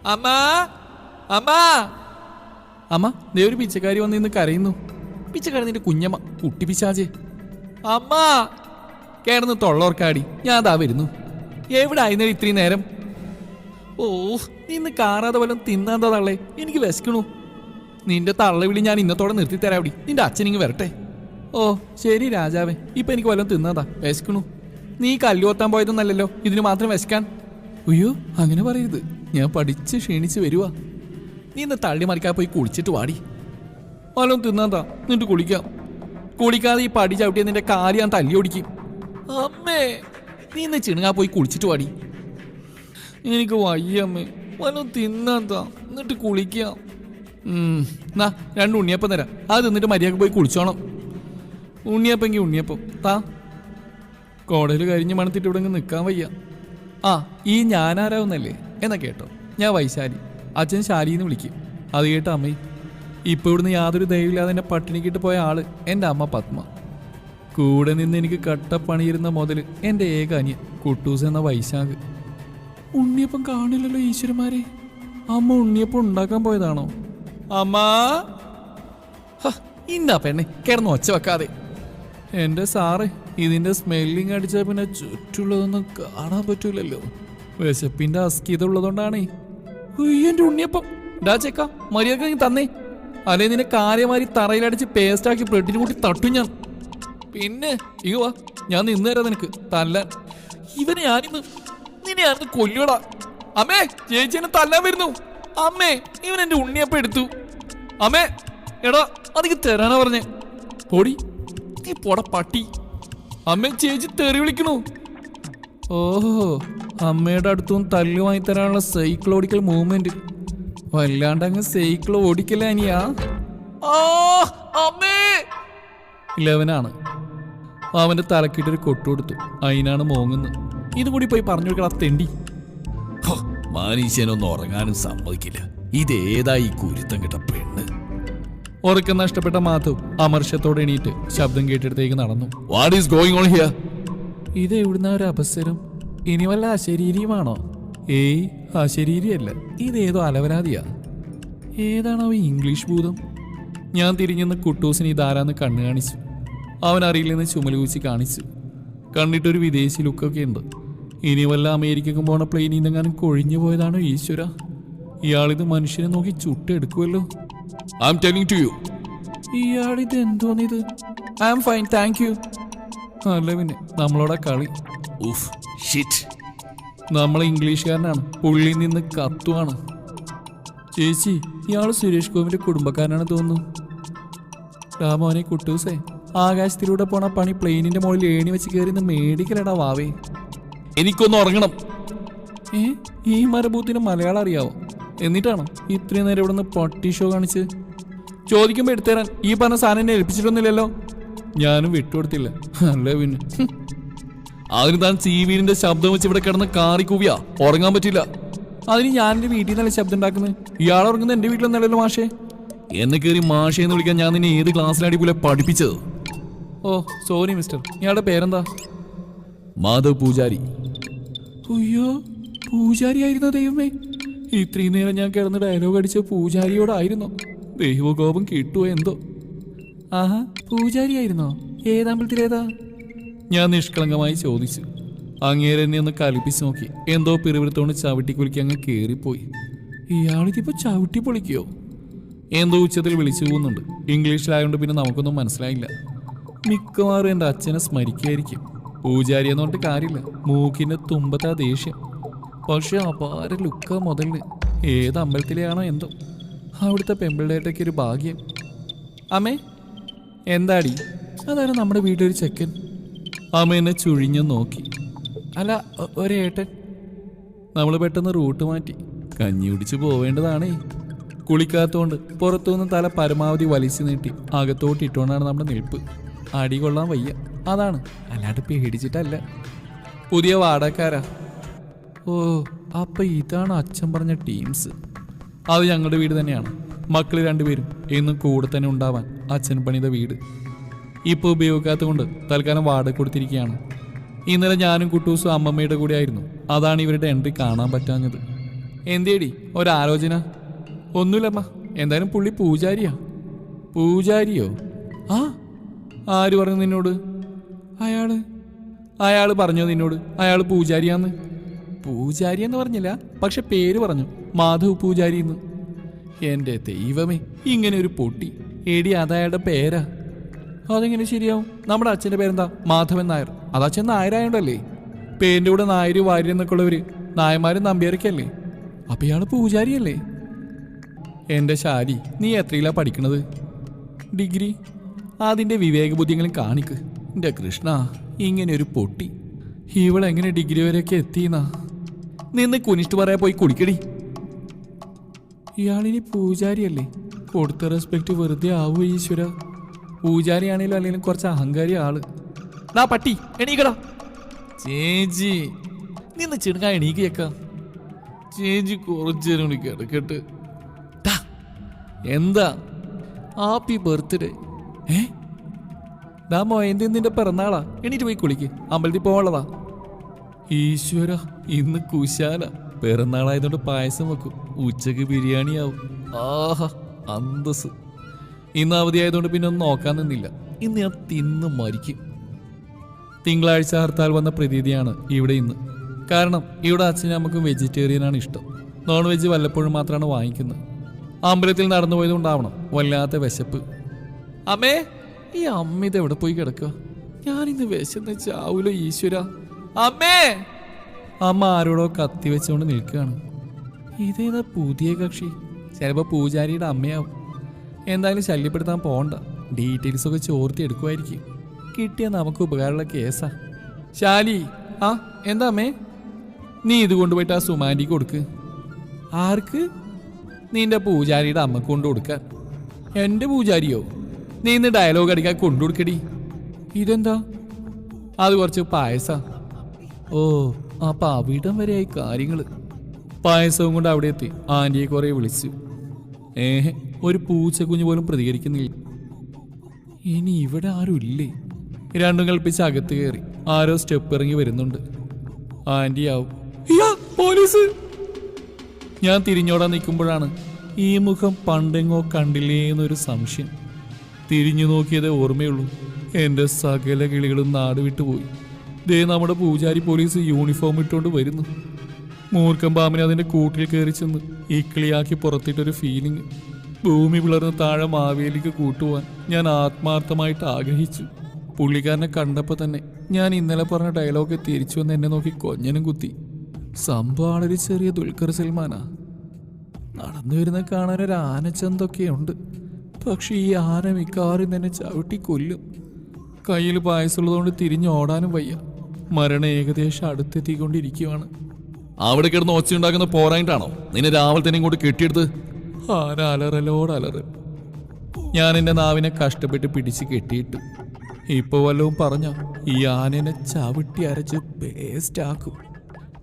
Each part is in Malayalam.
അമ്മ അമ്മ അമ്മ ദേ ഒരു പിച്ചക്കാരി വന്ന് ഇന്ന് കരയുന്നു. പിച്ചക്കാരി നിന്റെ കുഞ്ഞമ്മ, കുട്ടി പിശാച്. അമ്മ കേടന്ന് തൊള്ളോർക്കാടി, ഞാൻ അതാ വരുന്നു. എവിടെ ആയിരുന്നേ ഇത്രയും നേരം? ഓ, നീ ഇന്ന് കാറാതെ വല്ലതും തിന്നാന്താ തള്ളേ? എനിക്ക് വിശക്കണു. നിന്റെ തള്ള വിളി ഞാൻ ഇന്നത്തോടെ നിർത്തിത്തരാവിടെ. നിന്റെ അച്ഛനിങ്ങ് വരട്ടെ. ഓ ശരി രാജാവേ, ഇപ്പൊ എനിക്ക് വല്ലതും തിന്നാതാ, വിശക്കണു. നീ കല്ലുകൊത്താൻ പോയതൊന്നല്ലല്ലോ ഇതിന് മാത്രം വിശക്കാൻ. അയ്യോ അങ്ങനെ പറയരുത്, ഞാൻ പഠിച്ച് ക്ഷീണിച്ച് വരുവാ. നീ ഇന്ന് തള്ളി മറിക്കാൻ പോയി കുളിച്ചിട്ട് വാടി. വല്ലതും തിന്നാതാ, എന്നിട്ട് കുളിക്കാം. കുളിക്കാതെ ഈ പടി ചവിട്ടിയ നിന്റെ കാല് ഞാൻ തല്ലി ഓടിക്കും. അമ്മേ, നീ ഇന്ന് ചിണുങ്ങാ പോയി കുളിച്ചിട്ട് വാടി. എനിക്ക് വയ്യമ്മേ, വല്ലതും തിന്നാതാ, എന്നിട്ട് കുളിക്കാം. എന്നാ 2 ഉണ്ണിയപ്പം തരാം, അത് തിന്നിട്ട് മര്യാദക്ക് പോയി കുളിച്ചോണം. ഉണ്ണിയപ്പെങ്കിൽ ഉണ്ണിയപ്പം താ. കോടതിയിൽ കഴിഞ്ഞ് മണത്തിട്ട് ഇവിടെ നിൽക്കാൻ വയ്യ. ആ ഈ ഞാനാരാവുന്നല്ലേ? എന്നാ കേട്ടോ, ഞാൻ വൈശാലി, അച്ഛൻ ശാലിന്ന് വിളിക്കും. അത് കേട്ട അമ്മേ. ഇപ്പോൾ ഇവിടുന്ന് യാതൊരു ദയവില്ലാതെ എന്നെ പട്ടിണിക്കിട്ട് പോയ ആള് എൻ്റെ അമ്മ പത്മ. കൂടെ നിന്ന് എനിക്ക് കട്ടപ്പണിയിരുന്ന മുതൽ എൻ്റെ ഏക അനിയൻ കുട്ടൂസ് എന്ന വൈശാഖ്. ഉണ്ണിയപ്പം കാണില്ലല്ലോ ഈശ്വരന്മാരെ. അമ്മ ഉണ്ണിയപ്പം ഉണ്ടാക്കാൻ പോയതാണോ? അമ്മ ഇന്നാ പെണ്ണെ കിടന്ന് ഒച്ച വെക്കാതെ. എൻ്റെ സാറേ, ഇതിൻ്റെ സ്മെല്ലിങ് അടിച്ചാൽ പിന്നെ ചുറ്റുള്ളതൊന്നും കാണാൻ പറ്റൂലല്ലോ. വിശപ്പിൻ്റെ അസ്കിത ഉള്ളതുകൊണ്ടാണേ. എൻ്റെ ഉണ്ണിയപ്പം ഡാ ചെക്ക, മര്യാദ തന്നേ, അല്ലെ നിന്നെ കാര്യമാരി തറയിലടിച്ച് പേസ്റ്റാക്കി ബ്രെഡിന് കൂട്ടി തട്ടും ഞാൻ. പിന്നെ ഇവ ഞാൻ നിന്ന് തരാം നിനക്ക് തല്ലാൻ. ഇവനെ നിന്നെ ഞാനിന്ന് കൊല്ലുവടാ. അമ്മേ, ചേച്ചി എന്നെ തല്ലാൻ വരുന്നു. അമ്മേ, ഇവൻ എൻ്റെ ഉണ്ണിയപ്പം എടുത്തു. അമ്മേ, എടാ അധികം തരാനാ പറഞ്ഞേ. പൊടി നീ പൊട പട്ടി. അമ്മേ, ചേച്ചി തെറി വിളിക്കണു. ഓഹോ, അമ്മയുടെ അടുത്തും തല്ലു വാങ്ങി തരാനുള്ള സൈക്കിൾ ഓടിക്കൽ മൂവ്മെന്റ്. വല്ലാണ്ട് അങ്ങ് സൈക്കിൾ ഓടിക്കല അനിയാ. അമ്മേ 11 അവന്റെ തലക്കിട്ടൊരു കൊട്ടുകൊടുത്തു. അതിനാണ് മോങ്ങുന്നത്. ഇതുകൂടി പോയി പറഞ്ഞു കൊടുക്കണം തെണ്ടി. മാനീശ്വരനൊന്നും ഉറങ്ങാനും സമ്മതിക്കില്ല. ഇതേതായി കുരുത്തം കിട്ട പെണ്ണ്. ഉറക്കം നഷ്ടപ്പെട്ട മാധവ് അമർഷത്തോടെ എണീറ്റ് ശബ്ദം കേട്ടിടത്തേക്ക് നടന്നു. What is going on here? ഇത് എവിടുന്ന ഒരു അപസരം? ഇനി വല്ല അശരീരിയുമാണോ? ഏയ്, അശരീരിയല്ല, ഇതേതോ അലവരാതിയാ. ഏതാണോ ഈ ഇംഗ്ലീഷ് ഭൂതം? ഞാൻ തിരിഞ്ഞെന്ന് കുട്ടൂസിന് ഇതാരാന്ന് കണ്ണു കാണിച്ചു. അവൻ അറിയില്ലെന്ന് ചുമലുകൂച്ചി കാണിച്ചു. കണ്ടിട്ടൊരു വിദേശി ലുക്കൊക്കെ ഉണ്ട്. ഇനി വല്ല അമേരിക്കക്കും പോണ പ്ലെയിനിൽ നിന്നെങ്ങാനും കൊഴിഞ്ഞു പോയതാണോ ഈശ്വര? ഇയാളിത് മനുഷ്യനെ നോക്കി ചുട്ടെടുക്കുമല്ലോ. I am telling to you. ഇയാളിത് എന്തോന്നിത്? I am fine, thank you. അല്ല പിന്നെ നമ്മളോടെ കളി. ഉഫ്, ഷിറ്റ്. നമ്മളെ ഇംഗ്ലീഷുകാരനാണ്, പുള്ളിയിൽ നിന്ന് കത്തുവാണ്. ചേച്ചി, ഇയാൾ സുരേഷ് ഗോപിന്റെ കുടുംബക്കാരനാണ് തോന്നുന്നു. രാമോനെ കുട്ടൂസേ, ആകാശത്തിലൂടെ പോണ പണി പ്ലെയിനിന്റെ മുകളിൽ ഏണി വെച്ച് കയറി മേടിക്കലടാ വാവേ. എനിക്കൊന്ന് ഉറങ്ങണം. ഈ മരഭൂത്തിന് മലയാളം അറിയാവോ? എന്നിട്ടാണോ ഇത്രയും നേരം ഇവിടെ നിന്ന് പൊട്ടി ഷോ കാണിച്ച്? ചോദിക്കുമ്പോൾ എടുത്തുതരാൻ ഈ പറഞ്ഞ സാധനം എന്നെ ഏൽപ്പിച്ചിട്ടൊന്നുമില്ലല്ലോ. ഞാനും വിട്ടുകൊടുത്തില്ല. അല്ല പിന്നെ അതിന് താൻ CV-ന്റെ ശബ്ദം വെച്ച് ഇവിടെ കിടന്ന് കാറി കൂവിയാ ഉറങ്ങാൻ പറ്റില്ല. അതിന് ഞാൻ എൻ്റെ വീട്ടിൽ നിന്നല്ല ശബ്ദം ഉണ്ടാക്കുന്നത്. ഇയാൾ ഉറങ്ങുന്നത് എൻ്റെ വീട്ടിലൊന്നല്ലല്ലോ മാഷേ. എന്നെ കയറി മാഷേന്ന് വിളിക്കാൻ ഞാൻ നിന്നെ ഏത് ക്ലാസ്സിലാടി പോലെ പഠിപ്പിച്ചത്? ഓ സോറി മിസ്റ്റർ, ഇയാളുടെ പേരെന്താ? മാധവ് പൂജാരി. അയ്യോ, പൂജാരിയായിരുന്നോ ദൈവമേ? ഇത്രയും നേരം ഞാൻ കിടന്ന് ഡയലോഗ് അടിച്ച പൂജാരിയോടായിരുന്നു. ദൈവകോപം കിട്ടുമോ എന്തോ. ആഹാ, പൂജാരിയായിരുന്നോ? ഏതമ്പലത്തിലേതാ? ഞാൻ നിഷ്കളങ്കമായി ചോദിച്ചു. അങ്ങേരെ എന്നെ ഒന്ന് കലിപ്പിച്ച് നോക്കി. എന്തോ പിറുപിറുത്തോണ്ട് ചവിട്ടി കുലുക്കി അങ്ങ് കയറിപ്പോയി. ഇയാളിതിപ്പോ ചവിട്ടി പൊളിക്കോ? എന്തോ ഉച്ചത്തിൽ വിളിച്ചു പോകുന്നുണ്ട്. ഇംഗ്ലീഷിലായതുകൊണ്ട് പിന്നെ നമുക്കൊന്നും മനസ്സിലായില്ല. മിക്കവാറും എൻ്റെ അച്ഛനെ സ്മരിക്കായിരിക്കും. പൂജാരി എന്നുകൊണ്ട് കാര്യമില്ല, മൂക്കിൻ്റെ തുമ്പത്താ ദേഷ്യം. പക്ഷെ അപാര ലുക്ക മുതലിന്. ഏത് അമ്പലത്തിലെയാണോ എന്തോ. അവിടുത്തെ പെമ്പിളുടെയൊക്കെ ഒരു ഭാഗ്യം. അമ്മേ, എന്താടി? അതാണ് നമ്മുടെ വീട്ടിലൊരു ചെക്കൻ. അമ്മ എന്നെ ചുഴിഞ്ഞു നോക്കി. അല്ല, ഒരേട്ടൻ. നമ്മൾ പെട്ടെന്ന് റൂട്ട് മാറ്റി. കഞ്ഞി കുടിച്ച് പോവേണ്ടതാണേ. കുളിക്കാത്തോണ്ട് പുറത്തുനിന്ന് തല പരമാവധി വലിച്ചു നീട്ടി അകത്തോട്ട് ഇട്ടുകൊണ്ടാണ് നമ്മുടെ നിൽപ്പ്. അടി കൊള്ളാൻ വയ്യ, അതാണ്. അല്ലാണ്ട് പേടിച്ചിട്ടല്ല. പുതിയ വാടകക്കാരാ. ഓ, അപ്പൊ ഇതാണ് അച്ഛൻ പറഞ്ഞ ടീംസ്. അത് ഞങ്ങളുടെ വീട് തന്നെയാണ്. മക്കൾ 2 പേരും എന്നും കൂടെ തന്നെ ഉണ്ടാവാൻ അച്ഛൻ പണിത വീട്. ഇപ്പോൾ ഉപയോഗിക്കാത്ത കൊണ്ട് തൽക്കാലം വാടക കൊടുത്തിരിക്കുകയാണ്. ഇന്നലെ ഞാനും കുട്ടൂസും അമ്മമ്മയുടെ കൂടെ ആയിരുന്നു. അതാണ് ഇവരുടെ എൻട്രി കാണാൻ പറ്റാഞ്ഞത്. എന്തേടി ഒരാലോചന? ഒന്നുമില്ലമ്മ, എന്തായാലും പുള്ളി പൂജാരിയാ. പൂജാരിയോ? ആ, ആര് പറഞ്ഞു നിന്നോട്? അയാള് പറഞ്ഞോ നിന്നോട് അയാൾ പൂജാരിയാന്ന്? പൂജാരിയെന്ന് പറഞ്ഞില്ല, പക്ഷെ പേര് പറഞ്ഞു, മാധവ് പൂജാരി എന്ന്. എൻ്റെ ദൈവമേ, ഇങ്ങനെ ഒരു പൊട്ടി. എടി അതയാളുടെ പേരാ. അതെങ്ങനെ ശരിയാവും? നമ്മുടെ അച്ഛൻ്റെ പേരെന്താ? മാധവൻ നായർ. അത് അച്ഛൻ നായരായോണ്ടല്ലേ. പേരിൻ്റെ കൂടെ നായര് വാര്യർ എന്നൊക്കെ ഉള്ളവര് നായന്മാരും നമ്പ്യാരൊക്കെയല്ലേ. അപ്പം ഇയാൾ പൂജാരിയല്ലേ? എൻ്റെ ശാലി, നീ എത്രയിലാ പഠിക്കണത്? ഡിഗ്രി. അതിൻ്റെ വിവേകബുദ്ധികളും കാണിക്ക്. എൻ്റെ കൃഷ്ണ, ഇങ്ങനെ ഒരു പൊട്ടി. ഇവളെങ്ങനെ ഡിഗ്രി വരെയൊക്കെ എത്തിയെന്നാ? നിന്ന് കുനിഷ്ട് പറയാ പോയി കുടിക്കടി. ഇയാളിനി പൂജാരിയല്ലേ? കൊടുത്ത റെസ്പെക്റ്റ് വെറുതെ ആവോ ഈശ്വര. പൂജാരിയാണേലും അല്ലെങ്കിലും കുറച്ച് അഹങ്കാരി ആള്. ഡാ പട്ടി, എണീക്കടാ. ചേച്ചി നിന്ന് ചെടുക്കാ, എണീക്കിയേക്കാം. ചേച്ചി കുറച്ചേരം കൂടി കിടക്കട്ട്. എന്താ? Happy birthday. ഡാ മോയന്തി, നിന്റെ പിറന്നാളാ. എണീറ്റ് പോയി കുളിക്ക്, അമ്പലത്തിൽ പോകാനുള്ളതാ. ഈശ്വര, ഇന്ന് കുശാല. പിറന്നാളായതുകൊണ്ട് പായസം വെക്കും, ഉച്ചക്ക് ബിരിയാണിയാവും. ആഹാ, അന്തസ്. ഇന്ന് അവധിയായതുകൊണ്ട് പിന്നെ ഒന്നും നോക്കാൻ നിന്നില്ല. ഇന്ന് ഞാൻ തിന്ന് മരിക്കും. തിങ്കളാഴ്ച ഹർത്താൽ വന്ന പ്രതീതിയാണ് ഇവിടെ ഇന്ന്. കാരണം ഇവിടെ അച്ഛനും അമ്മക്കും വെജിറ്റേറിയനാണ് ഇഷ്ടം. നോൺ വെജ് വല്ലപ്പോഴും മാത്രമാണ് വാങ്ങിക്കുന്നത്. അമ്പലത്തിൽ നടന്നു പോയതുകൊണ്ടാവണം വല്ലാത്ത വിശപ്പ്. അമ്മേ, ഈ അമ്മ ഇത് എവിടെ പോയി കിടക്കുക? ഞാനിന്ന് വിശന്ന് ചാവൂലോ ഈശ്വര. അമ്മേ! അമ്മ ആരോടോ കത്തി വെച്ചുകൊണ്ട് നിൽക്കുകയാണ്. ഇതേതാ പുതിയ കക്ഷി? ചിലപ്പോൾ പൂജാരിയുടെ അമ്മയാവും. എന്തായാലും ശല്യപ്പെടുത്താൻ പോകണ്ട. ഡീറ്റെയിൽസ് ഒക്കെ ചോർത്തി എടുക്കുമായിരിക്കും. കിട്ടിയ നമുക്ക് ഉപകാരമുള്ള കേസാ. ശാലി, ആ എന്താ അമ്മേ? നീ ഇത് കൊണ്ടുപോയിട്ട് ആ സുമാൻറ്റിക്ക് കൊടുക്ക്. ആർക്ക്? നിന്റെ പൂജാരിയുടെ അമ്മ കൊണ്ടു കൊടുക്കാൻ. എൻ്റെ പൂജാരിയോ? നീ ഇന്ന് ഡയലോഗ് അടിക്കാൻ കൊണ്ടു കൊടുക്കടി. ഇതെന്താ? അത് കുറച്ച് പായസ. ഓ, അപ്പം അവിടം വരെയായി കാര്യങ്ങൾ. പായസവും കൊണ്ട് അവിടെ എത്തി ആൻറ്റിയെ കുറേ വിളിച്ചു. ഒരു പൂച്ചക്കുഞ്ഞ് പോലും പ്രതികരിക്കുന്നില്ല. ഇനി ഇവിടെ ആരും ഇല്ലേ? രണ്ടും കൽപ്പിച്ച് അകത്ത് കയറി. ആരോ സ്റ്റെപ്പ് ഇറങ്ങി വരുന്നുണ്ട്. ആൻറ്റിയാവും. പോലീസ്! ഞാൻ തിരിഞ്ഞോടാൻ നിൽക്കുമ്പോഴാണ് ഈ മുഖം പണ്ടെങ്ങോ കണ്ടില്ലേ എന്നൊരു സംശയം. തിരിഞ്ഞു നോക്കിയതേ ഓർമ്മയുള്ളൂ. എൻ്റെ സകല കിളികളും നാട് വിട്ടുപോയി. ദേ നമ്മുടെ പൂജാരി പോലീസ് യൂണിഫോം ഇട്ടുകൊണ്ട് വരുന്നു. മൂർഖം പാമ്പിനെ അതിൻ്റെ കൂട്ടിൽ കയറി ചെന്ന് ഈ കിളിയാക്കി പുറത്തിട്ടൊരു ഫീലിംഗ്. ഭൂമി പിളർന്ന് താഴെ മാവേലിക്ക് കൂട്ടുവാൻ ഞാൻ ആത്മാർത്ഥമായിട്ട് ആഗ്രഹിച്ചു. പുള്ളിക്കാരനെ കണ്ടപ്പോൾ തന്നെ ഞാൻ ഇന്നലെ പറഞ്ഞ ഡയലോഗ് തിരിച്ചു വന്ന് എന്നെ നോക്കി കൊഞ്ഞനും കുത്തി. സംഭവം ആളൊരു ചെറിയ ദുൽഖർ സൽമാനാ. നടന്നു വരുന്ന കാണാൻ ഒരു ആനച്ചന്തൊക്കെയുണ്ട്. പക്ഷെ ഈ ആന മിക്കവാറും തന്നെ ചവിട്ടി കൊല്ലും. കയ്യിൽ പായസമുള്ളതുകൊണ്ട് തിരിഞ്ഞോടാനും വയ്യ. മരണം ഏകദേശം അടുത്തെത്തിക്കൊണ്ടിരിക്കുകയാണ്. അവിടെ കിടന്ന് ഒച്ചയുണ്ടാക്കുന്ന പോരായിട്ടാണോ നിന്നെ രാവിലെ തന്നെ ഇങ്ങോട്ട് കെട്ടിയെടുത്ത്? ആന അലറലോടലറ്. ഞാൻ എൻ്റെ നാവിനെ കഷ്ടപ്പെട്ട് പിടിച്ച് കെട്ടിയിട്ടു. ഇപ്പൊ വല്ലതും പറഞ്ഞ ഈ ആനനെ ചവിട്ടി അരച്ച് പേസ്റ്റ് ആക്കും.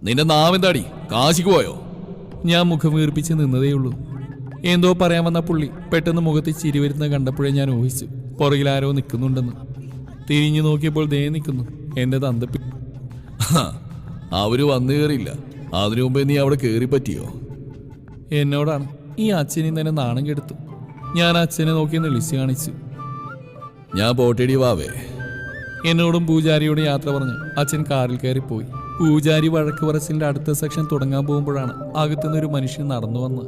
നിന്റെ നാവെന്താടി, കാശിക്ക് പോയോ? ഞാൻ മുഖം വീർപ്പിച്ച് നിന്നതേയുള്ളൂ. എന്തോ പറയാൻ വന്ന പുള്ളി പെട്ടെന്ന് മുഖത്ത് ചിരി വരുന്നത് കണ്ടപ്പോഴേ ഞാൻ ഊഹിച്ചു പുറകിൽ ആരോ നിൽക്കുന്നുണ്ടെന്ന്. തിരിഞ്ഞു നോക്കിയപ്പോൾ ദേ നിൽക്കുന്നു എൻ്റെ തന്തപ്പി. അവര് വന്നു കയറിയില്ല, അതിനു മുമ്പേ നീ അവിടെ കയറി പറ്റിയോ? എന്നോടാണ്. ഈ അച്ഛനും തന്നെ നാണം കെടുത്തു. ഞാൻ അച്ഛനെ നോക്കി വിളിച്ചു കാണിച്ചു. ഞാൻ പോട്ടേടി വാവേ. എന്നോടും പൂജാരിയോട് യാത്ര പറഞ്ഞ് അച്ഛൻ കാറിൽ കയറിപ്പോയി. പൂജാരി വഴക്ക് പറച്ചിലിൻ്റെ അടുത്ത സെക്ഷൻ തുടങ്ങാൻ പോകുമ്പോഴാണ് അകത്തുനിന്നൊരു മനുഷ്യൻ നടന്നു വന്ന്.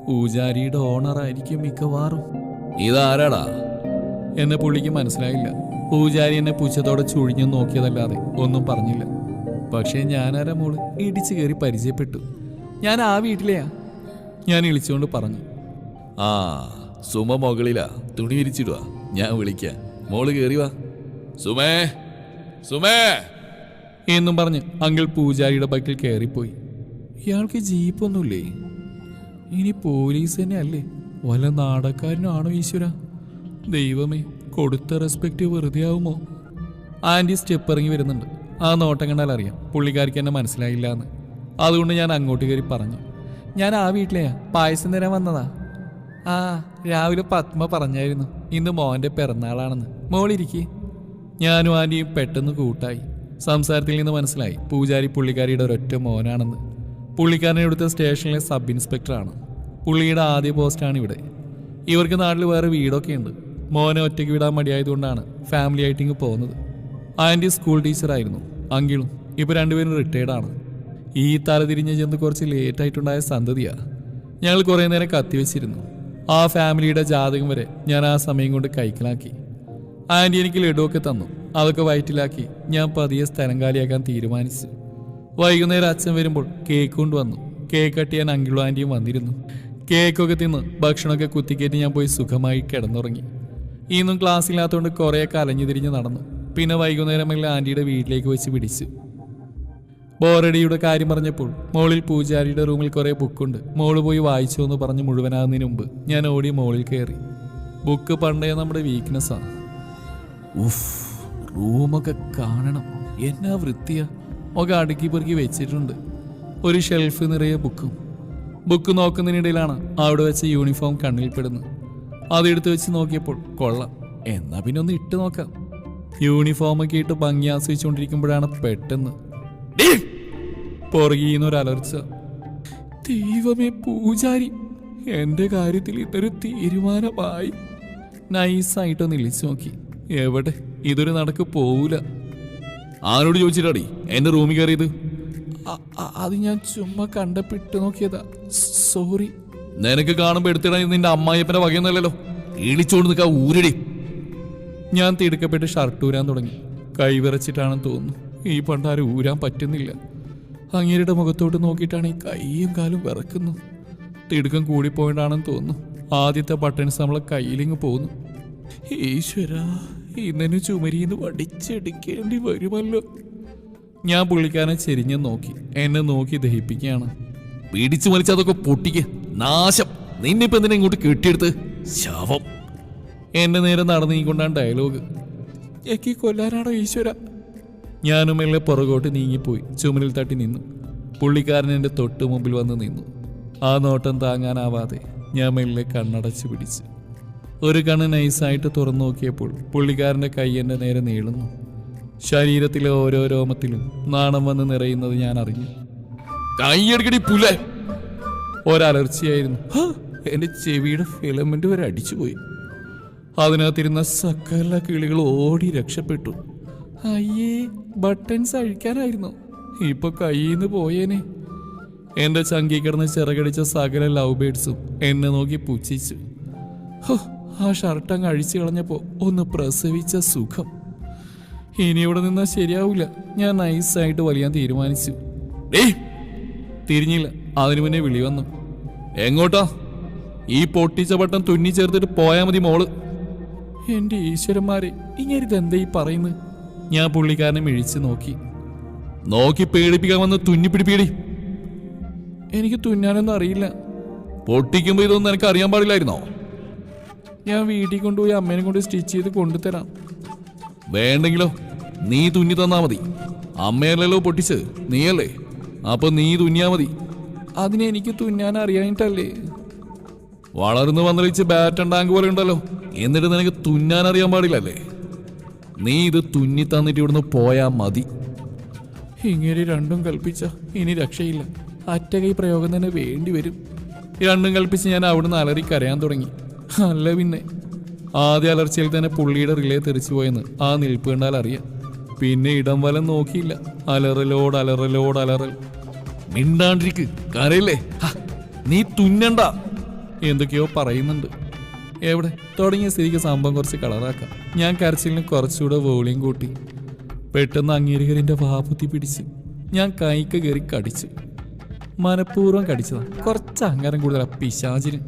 പൂജാരിയുടെ ഓണറായിരിക്കും മിക്കവാറും. ഇതാരാടാ? എന്നെ പുള്ളിക്ക് മനസ്സിലായില്ല. പൂജാരി എന്നെ പുച്ഛത്തോടെ ചുഴിഞ്ഞു നോക്കിയതല്ലാതെ ഒന്നും പറഞ്ഞില്ല. പക്ഷേ ഞാനാരാ മോള് ഇടിച്ചു കയറി പരിചയപ്പെട്ടു. ഞാൻ ആ വീട്ടിലെയാ. ഞാൻ ഇളിച്ചുകൊണ്ട് പറഞ്ഞു. ആ, സുമ മുകളിലാ, തുണി വിരിച്ചിടുക. ഞാൻ വിളിക്കാം, മോള് കയറി വാ. സുമേ, സുമേ എന്നും പറഞ്ഞ് അങ്കിൾ പൂജാരിയുടെ ബൈക്കിൽ കയറിപ്പോയി. ഇയാൾക്ക് ജീപ്പൊന്നുമില്ലേ? ഇനി പോലീസ് തന്നെ അല്ലേ? വല്ല നാടകക്കാരനാണോ ഈശ്വര? ദൈവമേ, കൊടുത്ത റെസ്പെക്റ്റ് വെറുതെ ആവുമോ? ആൻറ്റി സ്റ്റെപ്പ് ഇറങ്ങി വരുന്നുണ്ട്. ആ നോട്ടം കണ്ടാൽ അറിയാം പുള്ളിക്കാർക്ക് എന്നെ മനസ്സിലായില്ല എന്ന്. അതുകൊണ്ട് ഞാൻ അങ്ങോട്ട് കയറി പറഞ്ഞു. ഞാൻ ആ വീട്ടിലെയാ, പായസം തരാൻ വന്നതാ. ആ, രാവിലെ പത്മ പറഞ്ഞായിരുന്നു ഇന്ന് മോൻ്റെ പിറന്നാളാണെന്ന്. മോളിരിക്കെ. ഞാനും ആൻറ്റിയും പെട്ടെന്ന് കൂട്ടായി. സംസാരത്തിൽ നിന്ന് മനസ്സിലായി പൂജാരി പുള്ളിക്കാരിയുടെ ഒരൊറ്റ മോനാണെന്ന്. പുള്ളിക്കാരനെ ഇവിടുത്തെ സ്റ്റേഷനിലെ സബ് ഇൻസ്പെക്ടറാണ്. പുള്ളിയുടെ ആദ്യ പോസ്റ്റാണ് ഇവിടെ. ഇവർക്ക് നാട്ടിൽ വേറെ വീടൊക്കെ ഉണ്ട്. മോനെ ഒറ്റയ്ക്ക് വിടാൻ മടിയായതുകൊണ്ടാണ് ഫാമിലി ആയിട്ട് ഇങ്ങ് പോകുന്നത്. ആൻറ്റി സ്കൂൾ ടീച്ചറായിരുന്നു. അങ്കിളും ഇപ്പോൾ രണ്ടുപേരും റിട്ടയർഡാണ്. ഈ തലതിരിഞ്ഞ് ചെന്ന് കുറച്ച് ലേറ്റായിട്ടുണ്ടായ സന്തതിയാണ്. ഞങ്ങൾ കുറേ നേരം കത്തിവെച്ചിരുന്നു. ആ ഫാമിലിയുടെ ജാതകം വരെ ഞാൻ ആ സമയം കൊണ്ട് കൈക്കലാക്കി. ആൻറ്റി എനിക്ക് ലഡുവൊക്കെ തന്നു. അതൊക്കെ വയറ്റിലാക്കി ഞാൻ പതിയെ സ്ഥലം കാലിയാക്കാൻ തീരുമാനിച്ചു. വൈകുന്നേരം അച്ഛൻ വരുമ്പോൾ കേക്ക് കൊണ്ടുവന്നു. കേക്ക് കട്ട് ചെയ്യാൻ അങ്കിളും ആൻറ്റിയും വന്നിരുന്നു. കേക്കൊക്കെ തിന്ന് ഭക്ഷണമൊക്കെ കുത്തിക്കേറ്റ് ഞാൻ പോയി സുഖമായി കിടന്നുറങ്ങി. ഇന്നും ക്ലാസ് ഇല്ലാത്തതുകൊണ്ട് കുറേയൊക്കെ അലഞ്ഞു തിരിഞ്ഞ് നടന്നു. പിന്നെ വൈകുന്നേരമെല്ലാം ആൻറ്റിയുടെ വീട്ടിലേക്ക് വെച്ച് പിടിച്ചു. ബോറടിയുടെ കാര്യം പറഞ്ഞപ്പോൾ മോളിൽ പൂജാരിയുടെ റൂമിൽ കുറേ ബുക്കുണ്ട്, മോള് പോയി വായിച്ചോ എന്ന് പറഞ്ഞ് മുഴുവനാകുന്നതിന് മുമ്പ് ഞാൻ ഓടി മോളിൽ കയറി. ബുക്ക് പണ്ടേ നമ്മുടെ വീക്ക്നെസ്സാണ്. ഉഫ്, റൂമൊക്കെ കാണണം. എന്നാ വൃത്തിയാ. ഒക്കെ അടുക്കി പെറുക്കി വെച്ചിട്ടുണ്ട്. ഒരു ഷെൽഫ് നിറയെ ബുക്ക് നോക്കുന്നതിനിടയിലാണ് അവിടെ വെച്ച യൂണിഫോം കണ്ണിൽപ്പെടുന്നത്. അതെടുത്ത് വെച്ച് നോക്കിയപ്പോൾ കൊള്ളാം, എന്നാ പിന്നെ ഒന്ന് ഇട്ട് നോക്കാം. യൂണിഫോമൊക്കെ ഇട്ട് ഭംഗി ആസ്വദിച്ചുകൊണ്ടിരിക്കുമ്പോഴാണ് പെട്ടെന്ന് പുറകീന്നൊരു അലർച്ച. ദൈവമേ പൂജാരി, എൻ്റെ കാര്യത്തിൽ ഇതൊരു തീരുമാനമായി. നൈസായിട്ടൊന്ന് ഇളിച്ചു നോക്കി. എവിടെ, ഇതൊരു നടക്ക് പോവൂല. ആരോട് ചോദിച്ചിട്ടാടി എന്റെ റൂമിൽ കയറിയത്? അത് ഞാൻ ചുമ്മാ കണ്ടപ്പിട്ട് നോക്കിയതാ. സോറി. നിനക്ക് കാണുമ്പോ എടുത്തിടാൻ നിന്റെ അമ്മായിയപ്പന്റെ വകയൊന്നുമല്ലല്ലോ. ഇളിച്ചോണ്ട് നിൽക്കാ ഊരടി. ഞാൻ തിടുക്കപ്പെട്ട് ഷർട്ട് ഊരാൻ തുടങ്ങി. കൈവിറച്ചിട്ടാണെന്ന് തോന്നുന്നു. ഈ പണ്ടാരും ഊരാൻ പറ്റുന്നില്ല. അങ്ങേരുടെ മുഖത്തോട്ട് നോക്കിയിട്ടാണ് ഈ കൈയും കാലും വിറക്കുന്നു. തിടുക്കം കൂടിപ്പോയിട്ടാണെന്ന് തോന്നുന്നു. ആദ്യത്തെ ബട്ടൺസ് നമ്മളെ കയ്യിലിങ്ങ് പോകുന്നു. ഈശ്വരാ, ഇന്നെ ചുമരിന്ന് വടിച്ചെടുക്കേണ്ടി വരുമല്ലോ. ഞാൻ പുള്ളിക്കാരനെ ചെരിഞ്ഞ് നോക്കി. എന്നെ നോക്കി ദഹിപ്പിക്കുകയാണ്. പിടിച്ചു വലിച്ചതൊക്കെ പൊട്ടിക്ക്, നാശം. നിന്നിപ്പോ എന്തിനാ ഇങ്ങോട്ട് കെട്ടിയെടുത്ത്? ശവം. എന്റെ നേരെ നടന്നീക്കൊണ്ടാണ് ഡയലോഗ്. എനിക്ക് കൊല്ലാനാണോ ഈശ്വര? ഞാനും മെല്ലെ പുറകോട്ട് നീങ്ങിപ്പോയി ചുമരിൽ തട്ടി നിന്നു. പുള്ളിക്കാരൻ എൻ്റെ തൊട്ട് മുമ്പിൽ വന്ന് നിന്നു. ആ നോട്ടം താങ്ങാനാവാതെ ഞാൻ മെല്ലെ കണ്ണടച്ച് പിടിച്ചു. ഒരു കണ്ണ് നൈസായിട്ട് തുറന്നു നോക്കിയപ്പോൾ പുള്ളിക്കാരൻ്റെ കൈ എൻ്റെ നേരെ നീളുന്നു. ശരീരത്തിലെ ഓരോ രോമത്തിലും നാണം വന്ന് നിറയുന്നത് ഞാൻ അറിഞ്ഞു. കൈയെടുക്കടി പുല. ഒരലർച്ചയായിരുന്നു. എൻ്റെ ചെവിയുടെ ഫിലമെന്റ് വരെ അടിച്ചുപോയി. അതിനകത്തിരുന്ന സകല കിളികൾ ഓടി രക്ഷപ്പെട്ടു. അയ്യേ, ബട്ടൺസ് അഴിക്കാനായിരുന്നു. ഇപ്പൊ കയ്യിന്ന് പോയേനെ. എന്റെ ചങ്കി കിടന്ന് ചിറകടിച്ച സകല ലവ് ബേഡ്സും എന്നെ നോക്കി പുച്ഛിച്ചു. ആ ഷർട്ട് അങ്ങ് അഴിച്ചു കളഞ്ഞപ്പോ ഒന്ന് പ്രസവിച്ച സുഖം. ഇനി ഇവിടെ നിന്നാ ശരിയാവൂല. ഞാൻ നൈസായിട്ട് വലിയാൻ തീരുമാനിച്ചു. തിരിഞ്ഞില്ല. അതിനു മുന്നേ വിളി വന്നു. എങ്ങോട്ടാ? ഈ പൊട്ടിച്ച ബട്ടൺ തുന്നി ചേർത്തിട്ട് പോയാ മതി മോള്. എന്റെ ഈശ്വരന്മാരെ, ഇങ്ങനെതെന്താ ഈ പറയുന്നത്? ഞാൻ പുള്ളിക്കാരനെ മിഴിച്ചു നോക്കി പേടിപ്പിക്കാൻ വന്ന് തുന്നിപ്പിടിപ്പിടി. എനിക്ക് തുന്നാനൊന്നും അറിയില്ല. പൊട്ടിക്കുമ്പോ ഇതൊന്നും എനിക്ക് അറിയാൻ പാടില്ലായിരുന്നോ? ഞാൻ വീട്ടിൽ കൊണ്ടുപോയി അമ്മേനെ കൊണ്ട് സ്റ്റിച്ച് ചെയ്ത് കൊണ്ടുതരാം. വേണ്ടെങ്കിലോ, നീ തുന്നി തന്നാ മതി. അമ്മയല്ലല്ലോ പൊട്ടിച്ച്, നീയല്ലേ? അപ്പൊ നീ തുന്നിയാ മതി. അതിന് എനിക്ക് തുന്നാൻ അറിയാനിട്ടല്ലേ? വളർന്നു വന്നളിച്ച് ബാറ്റൻ ടാങ്ക് പോലെ ഉണ്ടല്ലോ, എന്നിട്ട് നിനക്ക് തുന്നാൻ അറിയാൻ പാടില്ലല്ലേ? നീ ഇത് തുന്നി തന്നിട്ട് ഇവിടുന്ന് പോയാ മതി. ഇങ്ങനെ രണ്ടും കൽപ്പിച്ച ഇനി രക്ഷയില്ല. അറ്റകൈ പ്രയോഗം തന്നെ വേണ്ടി വരും. രണ്ടും കൽപ്പിച്ച് ഞാൻ അവിടുന്ന് അലറി കരയാൻ തുടങ്ങി. അല്ല പിന്നെ, ആദ്യ അലർച്ചയിൽ തന്നെ പുള്ളിയുടെ റിലേ തെറിച്ചു പോയെന്ന് ആ നിൽപ്പ് കണ്ടാൽ അറിയാം. പിന്നെ ഇടം വലം നോക്കിയില്ല. അലറലോട് അലറലോട് അലറൽ. മിണ്ടാണ്ടിരിക്ക്, കരയില്ലേ? നീ തുന്നണ്ട. എന്തൊക്കെയോ പറയുന്നുണ്ട്. എവിടെ തുടങ്ങിയ സ്ഥിതിക്ക് സംഭവം കുറച്ച് കളറാക്കാം. ഞാൻ കരച്ചിലിന് കുറച്ചുകൂടെ വോളിയം കൂട്ടി. പെട്ടെന്ന് അങ്ങേരികരിൻ്റെ വാപുത്തി പിടിച്ച് ഞാൻ കൈക്ക് കയറി കടിച്ചു. മനഃപൂർവ്വം കടിച്ചതാ. കുറച്ച് അഹങ്കാരം കൂടുതലാ പിശാചിന്.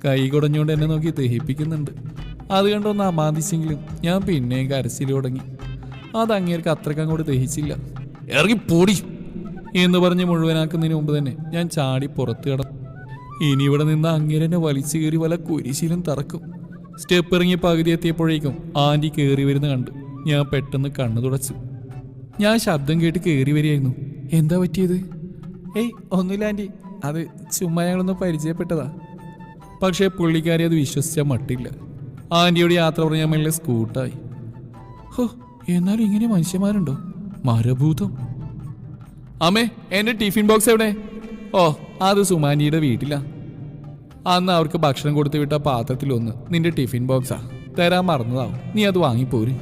കൈ കുടഞ്ഞുകൊണ്ട് എന്നെ നോക്കി ദഹിപ്പിക്കുന്നുണ്ട്. അത് കണ്ടൊന്ന് അമാന്തിച്ചെങ്കിലും ഞാൻ പിന്നെയും കരച്ചിൽ തുടങ്ങി. അത് അങ്ങേർക്ക് അത്രയ്ക്ക് അങ്ങോട്ട് ദഹിച്ചില്ല. ഇറങ്ങി പോടി എന്ന് പറഞ്ഞ് മുഴുവനാക്കുന്നതിന് മുമ്പ് തന്നെ ഞാൻ ചാടി പുറത്ത് കിടന്നു. ഇനി ഇവിടെ നിന്ന് അങ്ങേരെന്നെ വലിച്ചു കയറി വല്ല കുരിശിലും തറക്കും. സ്റ്റെപ്പ് ഇറങ്ങി പകുതി എത്തിയപ്പോഴേക്കും ആൻറ്റി കയറി വരുന്ന കണ്ടു. ഞാൻ പെട്ടെന്ന് കണ്ണു തുടച്ചു. ഞാൻ ശബ്ദം കേട്ട് കയറി വരികയായിരുന്നു. എന്താ പറ്റിയത്? ഏയ് ഒന്നുമില്ല ആൻറ്റി, അത് ചുമ്മാ ഞങ്ങളൊന്ന് പരിചയപ്പെട്ടതാ. പക്ഷേ പുള്ളിക്കാരി അത് വിശ്വസിച്ചാൽ മട്ടില്ല. ആൻറ്റിയോട് യാത്ര പറഞ്ഞാൽ മെല്ലെ സ്കൂട്ടായി. ഹോ, എന്നാലും ഇങ്ങനെ മനുഷ്യന്മാരുണ്ടോ? മരഭൂതം. അമ്മേ, എൻ്റെ ടിഫിൻ ബോക്സ് എവിടെ? ഓ അത് സുമാനിയുടെ വീട്ടിലാ. അന്ന് അവർക്ക് ഭക്ഷണം കൊടുത്തു വിട്ട പാത്രത്തിലൊന്ന് നിന്റെ ടിഫിൻ ബോക്സാ. തരാൻ മറന്നതാവും, നീ അത് വാങ്ങിപ്പോര്.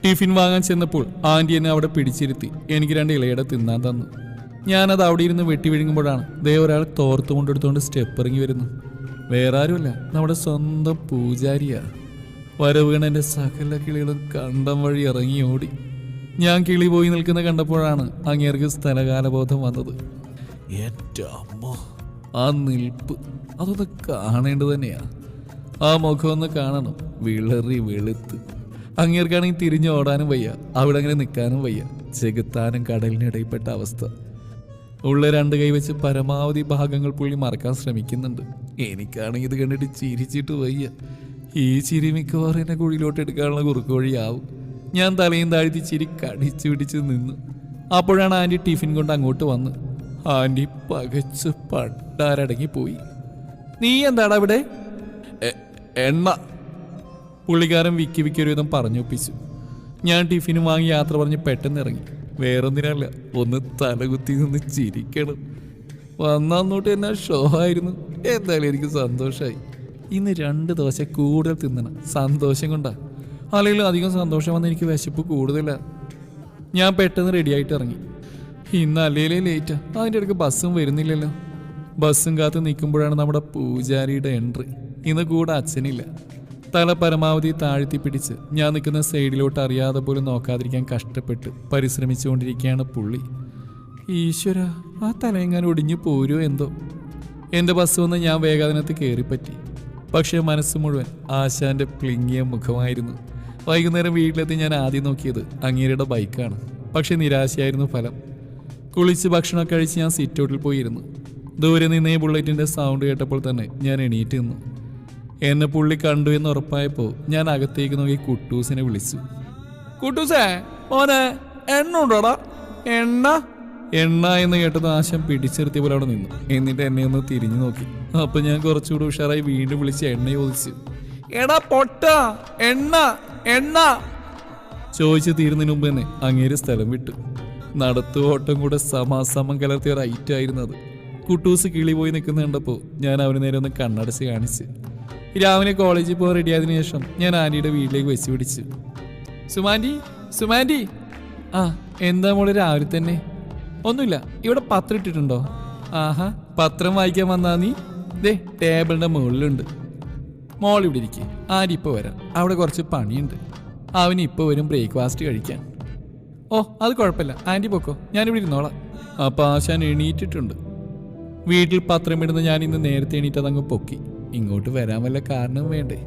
ടിഫിൻ വാങ്ങാൻ ചെന്നപ്പോൾ ആൻറ്റി എന്നെ അവിടെ പിടിച്ചിരുത്തി എനിക്ക് 2 ഇലയുടെ തിന്നാൻ തന്നു. ഞാനത് അവിടെ ഇരുന്ന് വെട്ടി വിഴുങ്ങുമ്പോഴാണ് ദേ ഒരാൾ തോർത്ത് കൊണ്ടെടുത്തുകൊണ്ട് സ്റ്റെപ്പ് ഇറങ്ങി വരുന്നു. വേറെ ആരുമല്ല, നമ്മുടെ സ്വന്തം പൂജാരിയാ. വരവുകണ എൻ്റെ സകല കിളികളും കണ്ടം വഴി ഇറങ്ങി ഓടി. ഞാൻ കിളി പോയി നിൽക്കുന്ന കണ്ടപ്പോഴാണ് അങ്ങേർക്ക് സ്ഥലകാലബോധം വന്നത്. എൻ്റെ അമ്മ, ആ നിൽപ്പ് അതൊന്ന് കാണേണ്ടത് തന്നെയാ. ആ മുഖം ഒന്ന് കാണണം, വിളറി വെളുത്ത്. അങ്ങേർക്കാണെങ്കിൽ തിരിഞ്ഞ് ഓടാനും വയ്യ, അവിടെ അങ്ങനെ നിൽക്കാനും വയ്യ. ചെകുത്താനും കടലിനിടയിൽപ്പെട്ട അവസ്ഥ. ഉള്ള 2 കൈ വെച്ച് പരമാവധി ഭാഗങ്ങൾ പുള്ളി മറക്കാൻ ശ്രമിക്കുന്നുണ്ട്. എനിക്കാണെങ്കിൽ ഇത് കണ്ടിട്ട് ചിരിച്ചിട്ട് വയ്യ. ഈ ചിരി മിക്കവാറും എന്നെ കുഴിയിലോട്ട് എടുക്കാനുള്ള കുറുക്ക് വഴിയാവും. ഞാൻ തലയും താഴ്ത്തി ചിരി കടിച്ചു പിടിച്ച് നിന്നു. അപ്പോഴാണ് ആൻറ്റി ടിഫിൻ കൊണ്ട് അങ്ങോട്ട് വന്ന്. ആൻറ്റി പകച്ച് പണ്ടാരടങ്ങിപ്പോയി. നീ എന്താടാ ഇവിടെ? എണ്ണ. പുള്ളിക്കാരൻ വിക്കി ഒരു വിധം പറഞ്ഞൊപ്പിച്ചു. ഞാൻ ടിഫിനും വാങ്ങി യാത്ര പറഞ്ഞ് പെട്ടെന്ന് ഇറങ്ങി. വേറൊന്നിനല്ല, ഒന്ന് തലകുത്തി നിന്ന് ചിരിക്കണം. വന്നോട്ട് എന്നാ ഷോ ആയിരുന്നു. എന്തായാലും എനിക്ക് സന്തോഷമായി. ഇന്ന് 2 ദോശ കൂടുതൽ തിന്നണം, സന്തോഷം കൊണ്ടാ. അല്ലെങ്കിൽ അധികം സന്തോഷം വന്ന് എനിക്ക് വിശപ്പ് കൂടുതലാണ്. ഞാൻ പെട്ടെന്ന് റെഡിയായിട്ട് ഇറങ്ങി. ഇന്ന് അല്ലേലേ ലേറ്റാ, അതിൻ്റെ ഇടയ്ക്ക് ബസ്സും വരുന്നില്ലല്ലോ. ബസ്സും കാത്ത് നിൽക്കുമ്പോഴാണ് നമ്മുടെ പൂജാരിയുടെ എൻട്രി. ഇന്ന് കൂടെ അച്ഛനില്ല. തല പരമാവധി താഴ്ത്തി പിടിച്ച് ഞാൻ നിൽക്കുന്ന സൈഡിലോട്ട് അറിയാതെ പോലും നോക്കാതിരിക്കാൻ കഷ്ടപ്പെട്ട് പരിശ്രമിച്ചുകൊണ്ടിരിക്കുകയാണ് പുള്ളി. ഈശ്വര, ആ തലയെങ്ങാനും ഒടിഞ്ഞു പോരുമോ എന്തോ. എൻ്റെ ബസ് വന്ന് ഞാൻ വേഗത്തിനകത്ത് കയറിപ്പറ്റി. പക്ഷേ മനസ്സ് മുഴുവൻ ആശാന്റെ പ്ലിങ്ങിയ മുഖമായിരുന്നു. വൈകുന്നേരം വീട്ടിലെത്തി ഞാൻ ആദ്യം നോക്കിയത് അങ്ങേരുടെ ബൈക്കാണ്. പക്ഷെ നിരാശയായിരുന്നു ഫലം. കുളിച്ച് ഭക്ഷണമൊക്കെ കഴിച്ച് ഞാൻ സിറ്റൗട്ടിൽ പോയിരുന്നു. ദൂരെ നിന്നേ ബുള്ളറ്റിൻ്റെ സൗണ്ട് കേട്ടപ്പോൾ തന്നെ ഞാൻ എണീറ്റ് നിന്നു. എന്നെ പുള്ളി കണ്ടു എന്ന് ഉറപ്പായപ്പോൾ ഞാൻ അകത്തേക്ക് നോക്കി കുട്ടൂസിനെ വിളിച്ചു. കുട്ടൂസേ, മോനെ എണ്ണ ഉണ്ടോടാ? എണ്ണ എണ്ണ എന്ന് കേട്ടത് ആശം പിടിച്ചെടുത്തിയ പോലെ അവിടെ നിന്നു. എന്നിട്ട് എന്നെ ഒന്ന് തിരിഞ്ഞു നോക്കി. അപ്പൊ ഞാൻ കുറച്ചുകൂടി ഉഷാറായി വീണ്ടും വിളിച്ച് എണ്ണ ചോദിച്ചു. എടാ പൊട്ട, എണ്ണ എണ്ണ ചോദിച്ചു തീരുന്നതിന് മുമ്പ് തന്നെ അങ്ങേര് സ്ഥലം വിട്ടു. നടത്തു ഓട്ടം കൂടെ സമാസമം കലർത്തിയ ഒരു ഐറ്റായിരുന്നു അത്. കുട്ടൂസ് കിളി പോയി നിൽക്കുന്ന കണ്ടപ്പോൾ ഞാൻ അവന് നേരെ ഒന്ന് കണ്ണടച്ച് കാണിച്ച്. രാവിലെ കോളേജിൽ പോകാൻ റെഡിയായതിനു ശേഷം ഞാൻ ആൻറ്റിയുടെ വീട്ടിലേക്ക് വെച്ച് പിടിച്ചു. സുമാൻറ്റി. ആ എന്താ മോള് രാവിലെ തന്നെ? ഒന്നുമില്ല, ഇവിടെ പത്രം ഇട്ടിട്ടുണ്ടോ? ആഹാ, പത്രം വായിക്കാൻ വന്നാ നീ? ദേ ടേബിളിൻ്റെ മുകളിലുണ്ട്. മോൾ ഇവിടെ ഇരിക്കുക, ആൻറ്റി ഇപ്പോൾ വരാം. അവിടെ കുറച്ച് പണിയുണ്ട്. അവന് ഇപ്പോൾ വരും ബ്രേക്ക്ഫാസ്റ്റ് കഴിക്കാൻ. ഓ അത് കുഴപ്പമില്ല, ആൻറ്റി പൊക്കോ, ഞാനിവിടെ ഇരുന്നോളാം. അപ്പം ആശാൻ എണീറ്റിട്ടുണ്ട്. വീട്ടിൽ പത്രം ഇടുന്ന ഞാൻ ഇന്ന് നേരത്തെ എണീറ്റതങ്ങ് പൊക്കി. ഇങ്ങോട്ട് വരാൻ വല്ല കാരണവും വേണ്ടേ?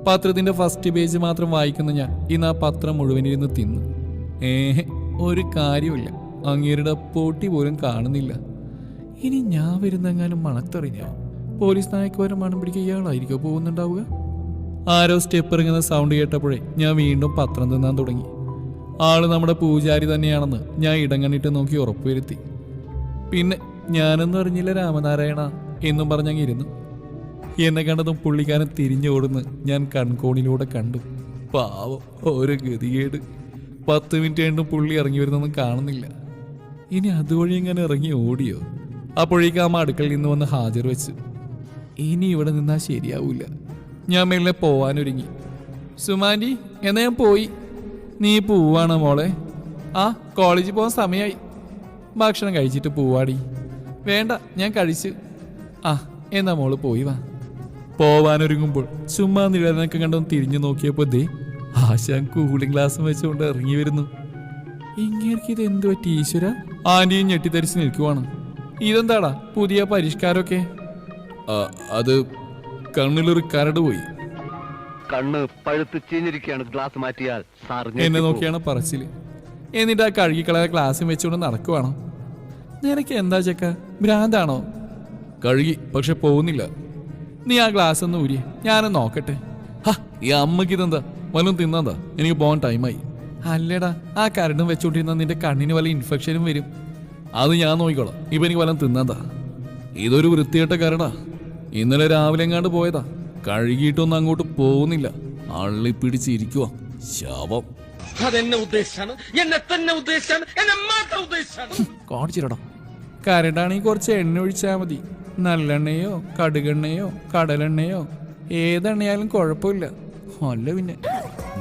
പത്രത്തിന്റെ ഫസ്റ്റ് പേജ് മാത്രം വായിക്കുന്ന ഞാൻ ഇന്ന് ആ പത്രം മുഴുവനിരുന്ന് തിന്നു. ഒരു കാര്യമില്ല, അങ്ങേരുടെ പോട്ടി പോലും കാണുന്നില്ല. ഇനി ഞാൻ വരുന്നെങ്ങാനും മണത്തറിഞ്ഞോ? പോലീസ് നായക്ക് മണം പിടിക്കുക ഇയാളായിരിക്കോ പോകുന്നുണ്ടാവുക? ആരോ സ്റ്റെപ്പ് ഇറങ്ങുന്ന സൗണ്ട് കേട്ടപ്പോഴേ ഞാൻ വീണ്ടും പത്രം തിന്നാൻ തുടങ്ങി. ആള് നമ്മുടെ പൂജാരി തന്നെയാണെന്ന് ഞാൻ ഇടങ്ങണിട്ട് നോക്കി ഉറപ്പുവരുത്തി. പിന്നെ ഞാനൊന്നും അറിഞ്ഞില്ല രാമനാരായണ എന്നും പറഞ്ഞങ്ങിരുന്നു. എന്നെ കണ്ടതും പുള്ളിക്കാരൻ തിരിഞ്ഞോടുന്ന് ഞാൻ കൺകോണിലൂടെ കണ്ടു. പാവം, ഒരു ഗതികേട്. 10 മിനിറ്റ് കഴിഞ്ഞും പുള്ളി ഇറങ്ങി വരുന്നൊന്നും കാണുന്നില്ല. ഇനി അതുവഴി ഇങ്ങനെ ഇറങ്ങി ഓടിയോ? അപ്പോഴേക്കും അമ്മ അടുക്കളയിൽ നിന്ന് വന്ന് ഹാജർ വെച്ചു. ഇനി ഇവിടെ നിന്നാൽ ശരിയാവൂല. ഞാൻ മെല്ലെ പോവാനൊരുങ്ങി. സുമാൻറ്റി, എന്നാ ഞാൻ പോയി. നീ പോവാണോ മോളെ? ആ, കോളേജിൽ പോകാൻ സമയമായി. ഭക്ഷണം കഴിച്ചിട്ട് പോവാടി. വേണ്ട, ഞാൻ കഴിച്ചു. ആ എന്നാ മോള് പോയി വാ. പോവാനൊരുങ്ങുമ്പോൾ ചുമ്മാ നിഴലിനൊക്കെ കണ്ടൊന്ന് തിരിഞ്ഞു നോക്കിയപ്പോൾ ദേ ആശാൻ കൂളിംഗ് ഗ്ലാസും വെച്ചുകൊണ്ട് ഇറങ്ങി വരുന്നു. ഇങ്ങേർക്ക് ഇത് എന്ത് പറ്റി ഈശ്വര? ആന്റിയും ഞെട്ടിത്തരിച്ച് നിൽക്കുവാണ്. ഇതെന്താടാ പുതിയ പരിഷ്കാരമൊക്കെ? അത് കണ്ണിലൊരു കരട് പോയി. കണ്ണ് പഴുത്ത് ചീഞ്ഞിരിക്കുകയാണ്, ഗ്ലാസ് മാറ്റിയാൽ എന്നെ നോക്കിയാണ് പറച്ചില്. എന്നിട്ട് ആ കഴുകിക്കളയ ഗ്ലാസും വെച്ചുകൊണ്ട് നടക്കുവാണോ? നിനക്ക് എന്താ ചെക്ക, ഭ്രാന്താണോ? കഴുകി, പക്ഷെ പോകുന്നില്ല. നീ ആ ഗ്ലാസ് ഒന്ന് ഊരിയെ, ഞാനൊന്ന് നോക്കട്ടെ. ഈ അമ്മയ്ക്ക് ഇതെന്താ, വല്ലതും തിന്നാന്താ? എനിക്ക് പോകാൻ ടൈമായി. അല്ലേടാ, ആ കരടും വെച്ചോണ്ടിരുന്ന നിന്റെ കണ്ണിന് വല്ല ഇൻഫെക്ഷനും വരും. അത് ഞാൻ നോക്കിക്കോളാം. ഇപ്പൊ എനിക്ക് വല്ലതും തിന്നാന്താ? ഇതൊരു വൃത്തികെട്ട കരടാ. ഇന്നലെ രാവിലെ എങ്ങാണ്ട് പോയതാ. കഴുകിയിട്ടൊന്നും അങ്ങോട്ട് പോകുന്നില്ല. അള്ളിപ്പിടിച്ചിരിക്കുവാ. ശാപം. അതെന്നെ ഉദ്ദേശിച്ചാണ്, എന്നെ തന്നെ ഉദ്ദേശിച്ചാണ്, എന്നെ മാത്രം ഉദ്ദേശിച്ചാണ്. കാണിച്ചിരടാ, കരടാണെങ്കിൽ കുറച്ച് എണ്ണ ഒഴിച്ചാൽ മതി. നല്ലെണ്ണയോ കടുകെണ്ണയോ കടലെണ്ണയോ ഏതെണ്ണയാലും കുഴപ്പമില്ല. അല്ല പിന്നെ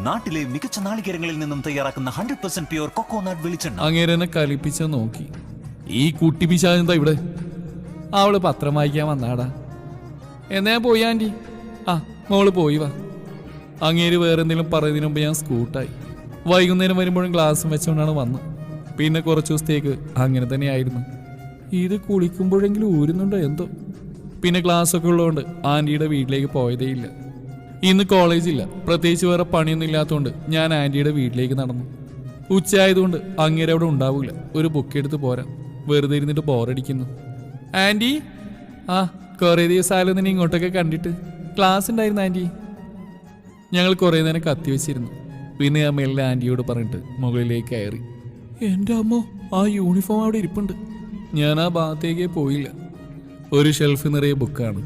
നാട്ടിലെ മികച്ച നാളികേരങ്ങളിൽ നിന്നും തയ്യാറാക്കുന്ന 100% പ്യൂർ കൊക്കോനട്ട് വെളിച്ചെണ്ണ. അങ്ങേരെന്നെ കലിപ്പിച്ച നോക്കി. ഈ കുട്ടി പിശാചെന്താ ഇവിടെ? അവള് പത്രം വായിക്കാൻ വന്നാടാ. എന്നാ ഞാൻ പോയി ആൻറ്റി. ആ മോള് പോയി വാ. അങ്ങേര് വേറെന്തെങ്കിലും പറയുന്നതിന് മുമ്പ് ഞാൻ സ്കൂട്ടായി. വൈകുന്നേരം വരുമ്പോഴും ഗ്ലാസും വെച്ചുകൊണ്ടാണ് വന്നത്. പിന്നെ കുറച്ച് ദിവസത്തേക്ക് അങ്ങനെ തന്നെയായിരുന്നു. ഇത് കുളിക്കുമ്പോഴെങ്കിലും ഊരുന്നുണ്ടോ എന്തോ. പിന്നെ ക്ലാസ്സൊക്കെ ഉള്ളതുകൊണ്ട് ആൻറ്റിയുടെ വീട്ടിലേക്ക് പോയതേയില്ല. ഇന്ന് കോളേജില്ല, പ്രത്യേകിച്ച് വേറെ പണിയൊന്നും ഇല്ലാത്തതുകൊണ്ട് ഞാൻ ആൻറ്റിയുടെ വീട്ടിലേക്ക് നടന്നു. ഉച്ചയായതുകൊണ്ട് അങ്ങേരെ അവിടെ ഉണ്ടാവില്ല. ഒരു ബുക്ക് എടുത്ത് പോരാ, വെറുതെ ഇരുന്നിട്ട് ബോറടിക്കുന്നു. ആൻറ്റി, ആ കുറേ ദിവസമായാലും നിന്നെ ഇങ്ങോട്ടൊക്കെ കണ്ടിട്ട്. ക്ലാസ് ഉണ്ടായിരുന്നു ആൻറ്റി. ഞങ്ങൾ കുറേ നേരം കത്തി വെച്ചിരുന്നു. പിന്നെ ഞാൻ മെല്ലെ ആൻറ്റിയോട് പറഞ്ഞിട്ട് മുകളിലേക്ക് കയറി. എൻ്റെ അമ്മോ, ആ യൂണിഫോം അവിടെ ഇരിപ്പുണ്ട്. ഞാൻ ആ ഭാഗത്തേക്കേ പോയില്ല. ഒരു ഷെൽഫ് നിറയെ ബുക്കാണ്.